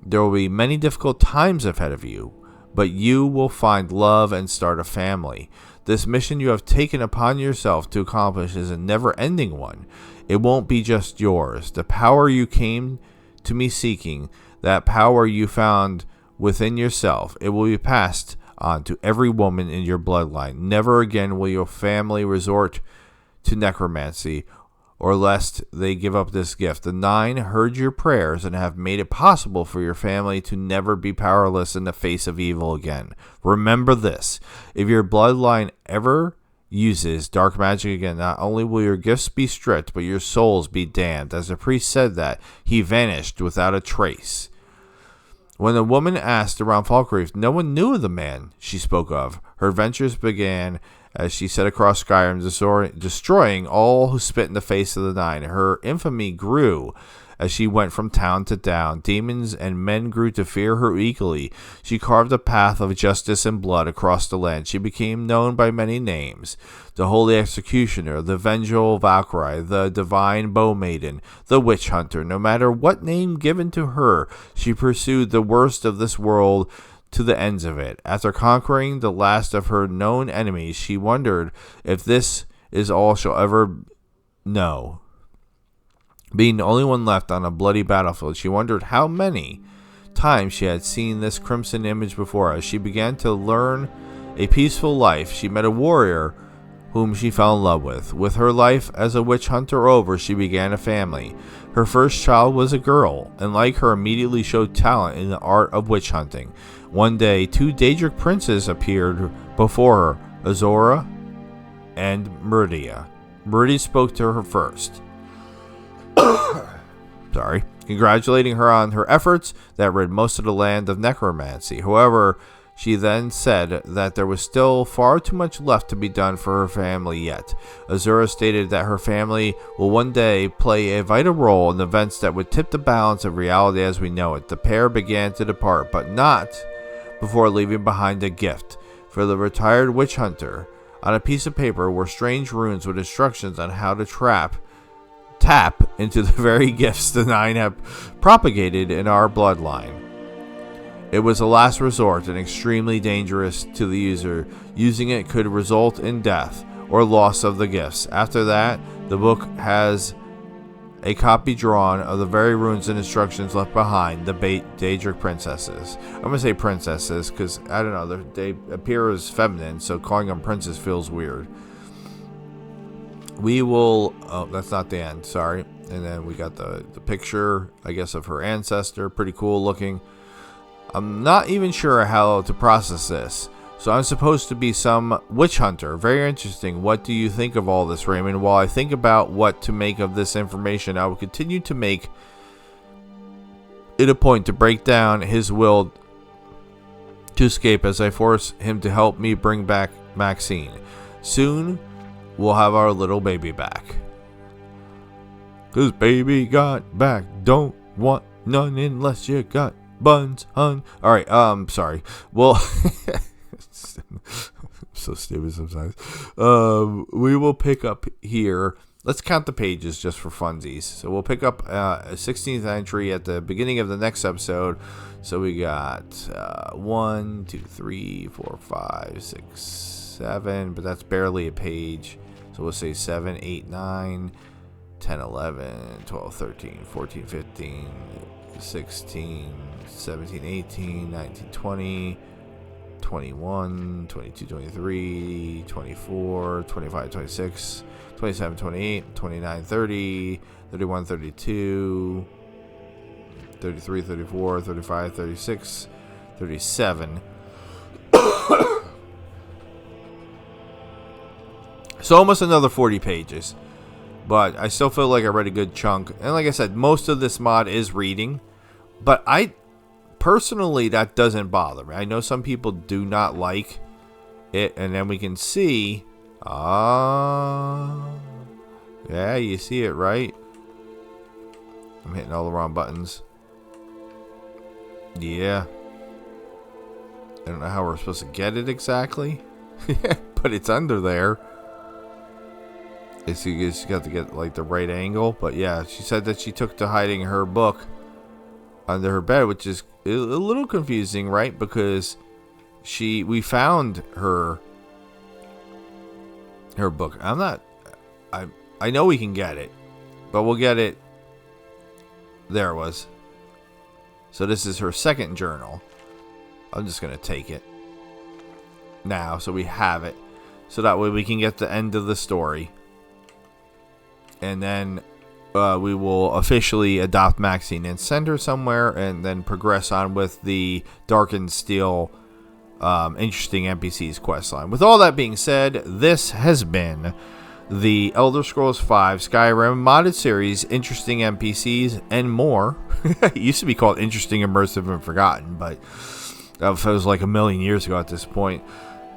There will be many difficult times ahead of you, but you will find love and start a family. This mission you have taken upon yourself to accomplish is a never-ending one. It won't be just yours. The power you came to me seeking, that power you found within yourself, it will be passed on to every woman in your bloodline. Never again will your family resort to necromancy, or lest they give up this gift. The 9 heard your prayers and have made it possible for your family to never be powerless in the face of evil again. Remember this: if your bloodline ever uses dark magic again, not only will your gifts be stripped, but your souls be damned." As the priest said that, he vanished without a trace. When the woman asked around Falkreath, no one knew of the man she spoke of. Her adventures began as she set across Skyrim, destroying all who spit in the face of the 9. Her infamy grew as she went from town to town. Demons and men grew to fear her equally. She carved a path of justice and blood across the land. She became known by many names: the Holy Executioner, the Vengeful Valkyrie, the Divine Bow Maiden, the Witch Hunter. No matter what name given to her, she pursued the worst of this world to the ends of it. After conquering the last of her known enemies, she wondered if this is all she'll ever know. Being the only one left on a bloody battlefield, she wondered how many times she had seen this crimson image before. As she began to learn a peaceful life, she met a warrior whom she fell in love with. With her life as a witch hunter over, she began a family. Her first child was a girl, and like her, immediately showed talent in the art of witch hunting. One day, 2 Daedric princes appeared before her, Azora and Meridia. Meridia spoke to her first. Congratulating her on her efforts that rid most of the land of necromancy. However, she then said that there was still far too much left to be done for her family yet. Azura stated that her family will one day play a vital role in events that would tip the balance of reality as we know it. The pair began to depart, but not before leaving behind a gift for the retired witch hunter. On a piece of paper were strange runes with instructions on how to tap into the very gifts the 9 have propagated in our bloodline. It was a last resort and extremely dangerous to the user. Using it could result in death or loss of the gifts. After that, the book has a copy drawn of the very runes and instructions left behind the Daedric princesses. I'm going to say princesses because, I don't know, they appear as feminine, so calling them princess feels weird. We will... Oh, that's not the end, sorry. And then we got the picture, I guess, of her ancestor. Pretty cool looking. I'm not even sure how to process this. So I'm supposed to be some witch hunter. Very interesting. What do you think of all this, Raymond? While I think about what to make of this information, I will continue to make it a point to break down his will to escape as I force him to help me bring back Maxine. Soon, we'll have our little baby back. 'Cause baby got back. Don't want none unless you got buns, hun. Alright, sorry. Well, so stupid sometimes. We will pick up here. Let's count the pages just for funsies. So we'll pick up a 16th entry at the beginning of the next episode. So we got 1, 2, 3, 4, 5, 6, 7. But that's barely a page. So we'll say 7, 8, 9, 10, 11, 12, 13, 14, 15, 16, 17, 18, 19, 20, 21, 22, 23, 24, 25, 26, 27, 28, 29, 30, 31, 32, 33, 34, 35, 36, 37. So almost another 40 pages. But I still feel like I read a good chunk. And like I said, most of this mod is reading. But I personally, that doesn't bother me. I know some people do not like it. And then we can see. Yeah, you see it, right? I'm hitting all the wrong buttons. Yeah. I don't know how we're supposed to get it exactly. But it's under there. So you just got to get like the right angle. But yeah, she said that she took to hiding her book under her bed, which is a little confusing, right? Because we found her book. I know we can get it, but we'll get it. There it was. So this is her second journal. I'm just gonna take it now, so we have it, so that way we can get the end of the story. And then we will officially adopt Maxine and send her somewhere, and then progress on with the Darkened Steel interesting NPCs questline. With all that being said, this has been the Elder Scrolls V Skyrim modded series, interesting NPCs and more. It used to be called Interesting, Immersive, and Forgotten, but that was like a million years ago at this point.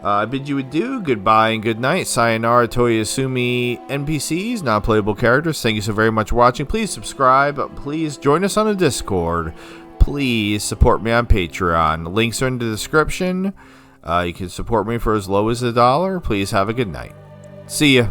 I bid you adieu, goodbye, and good night. Sayonara, Toyasumi, NPCs, non-playable characters. Thank you so very much for watching. Please subscribe. Please join us on the Discord. Please support me on Patreon. The links are in the description. You can support me for as low as $1. Please have a good night. See ya.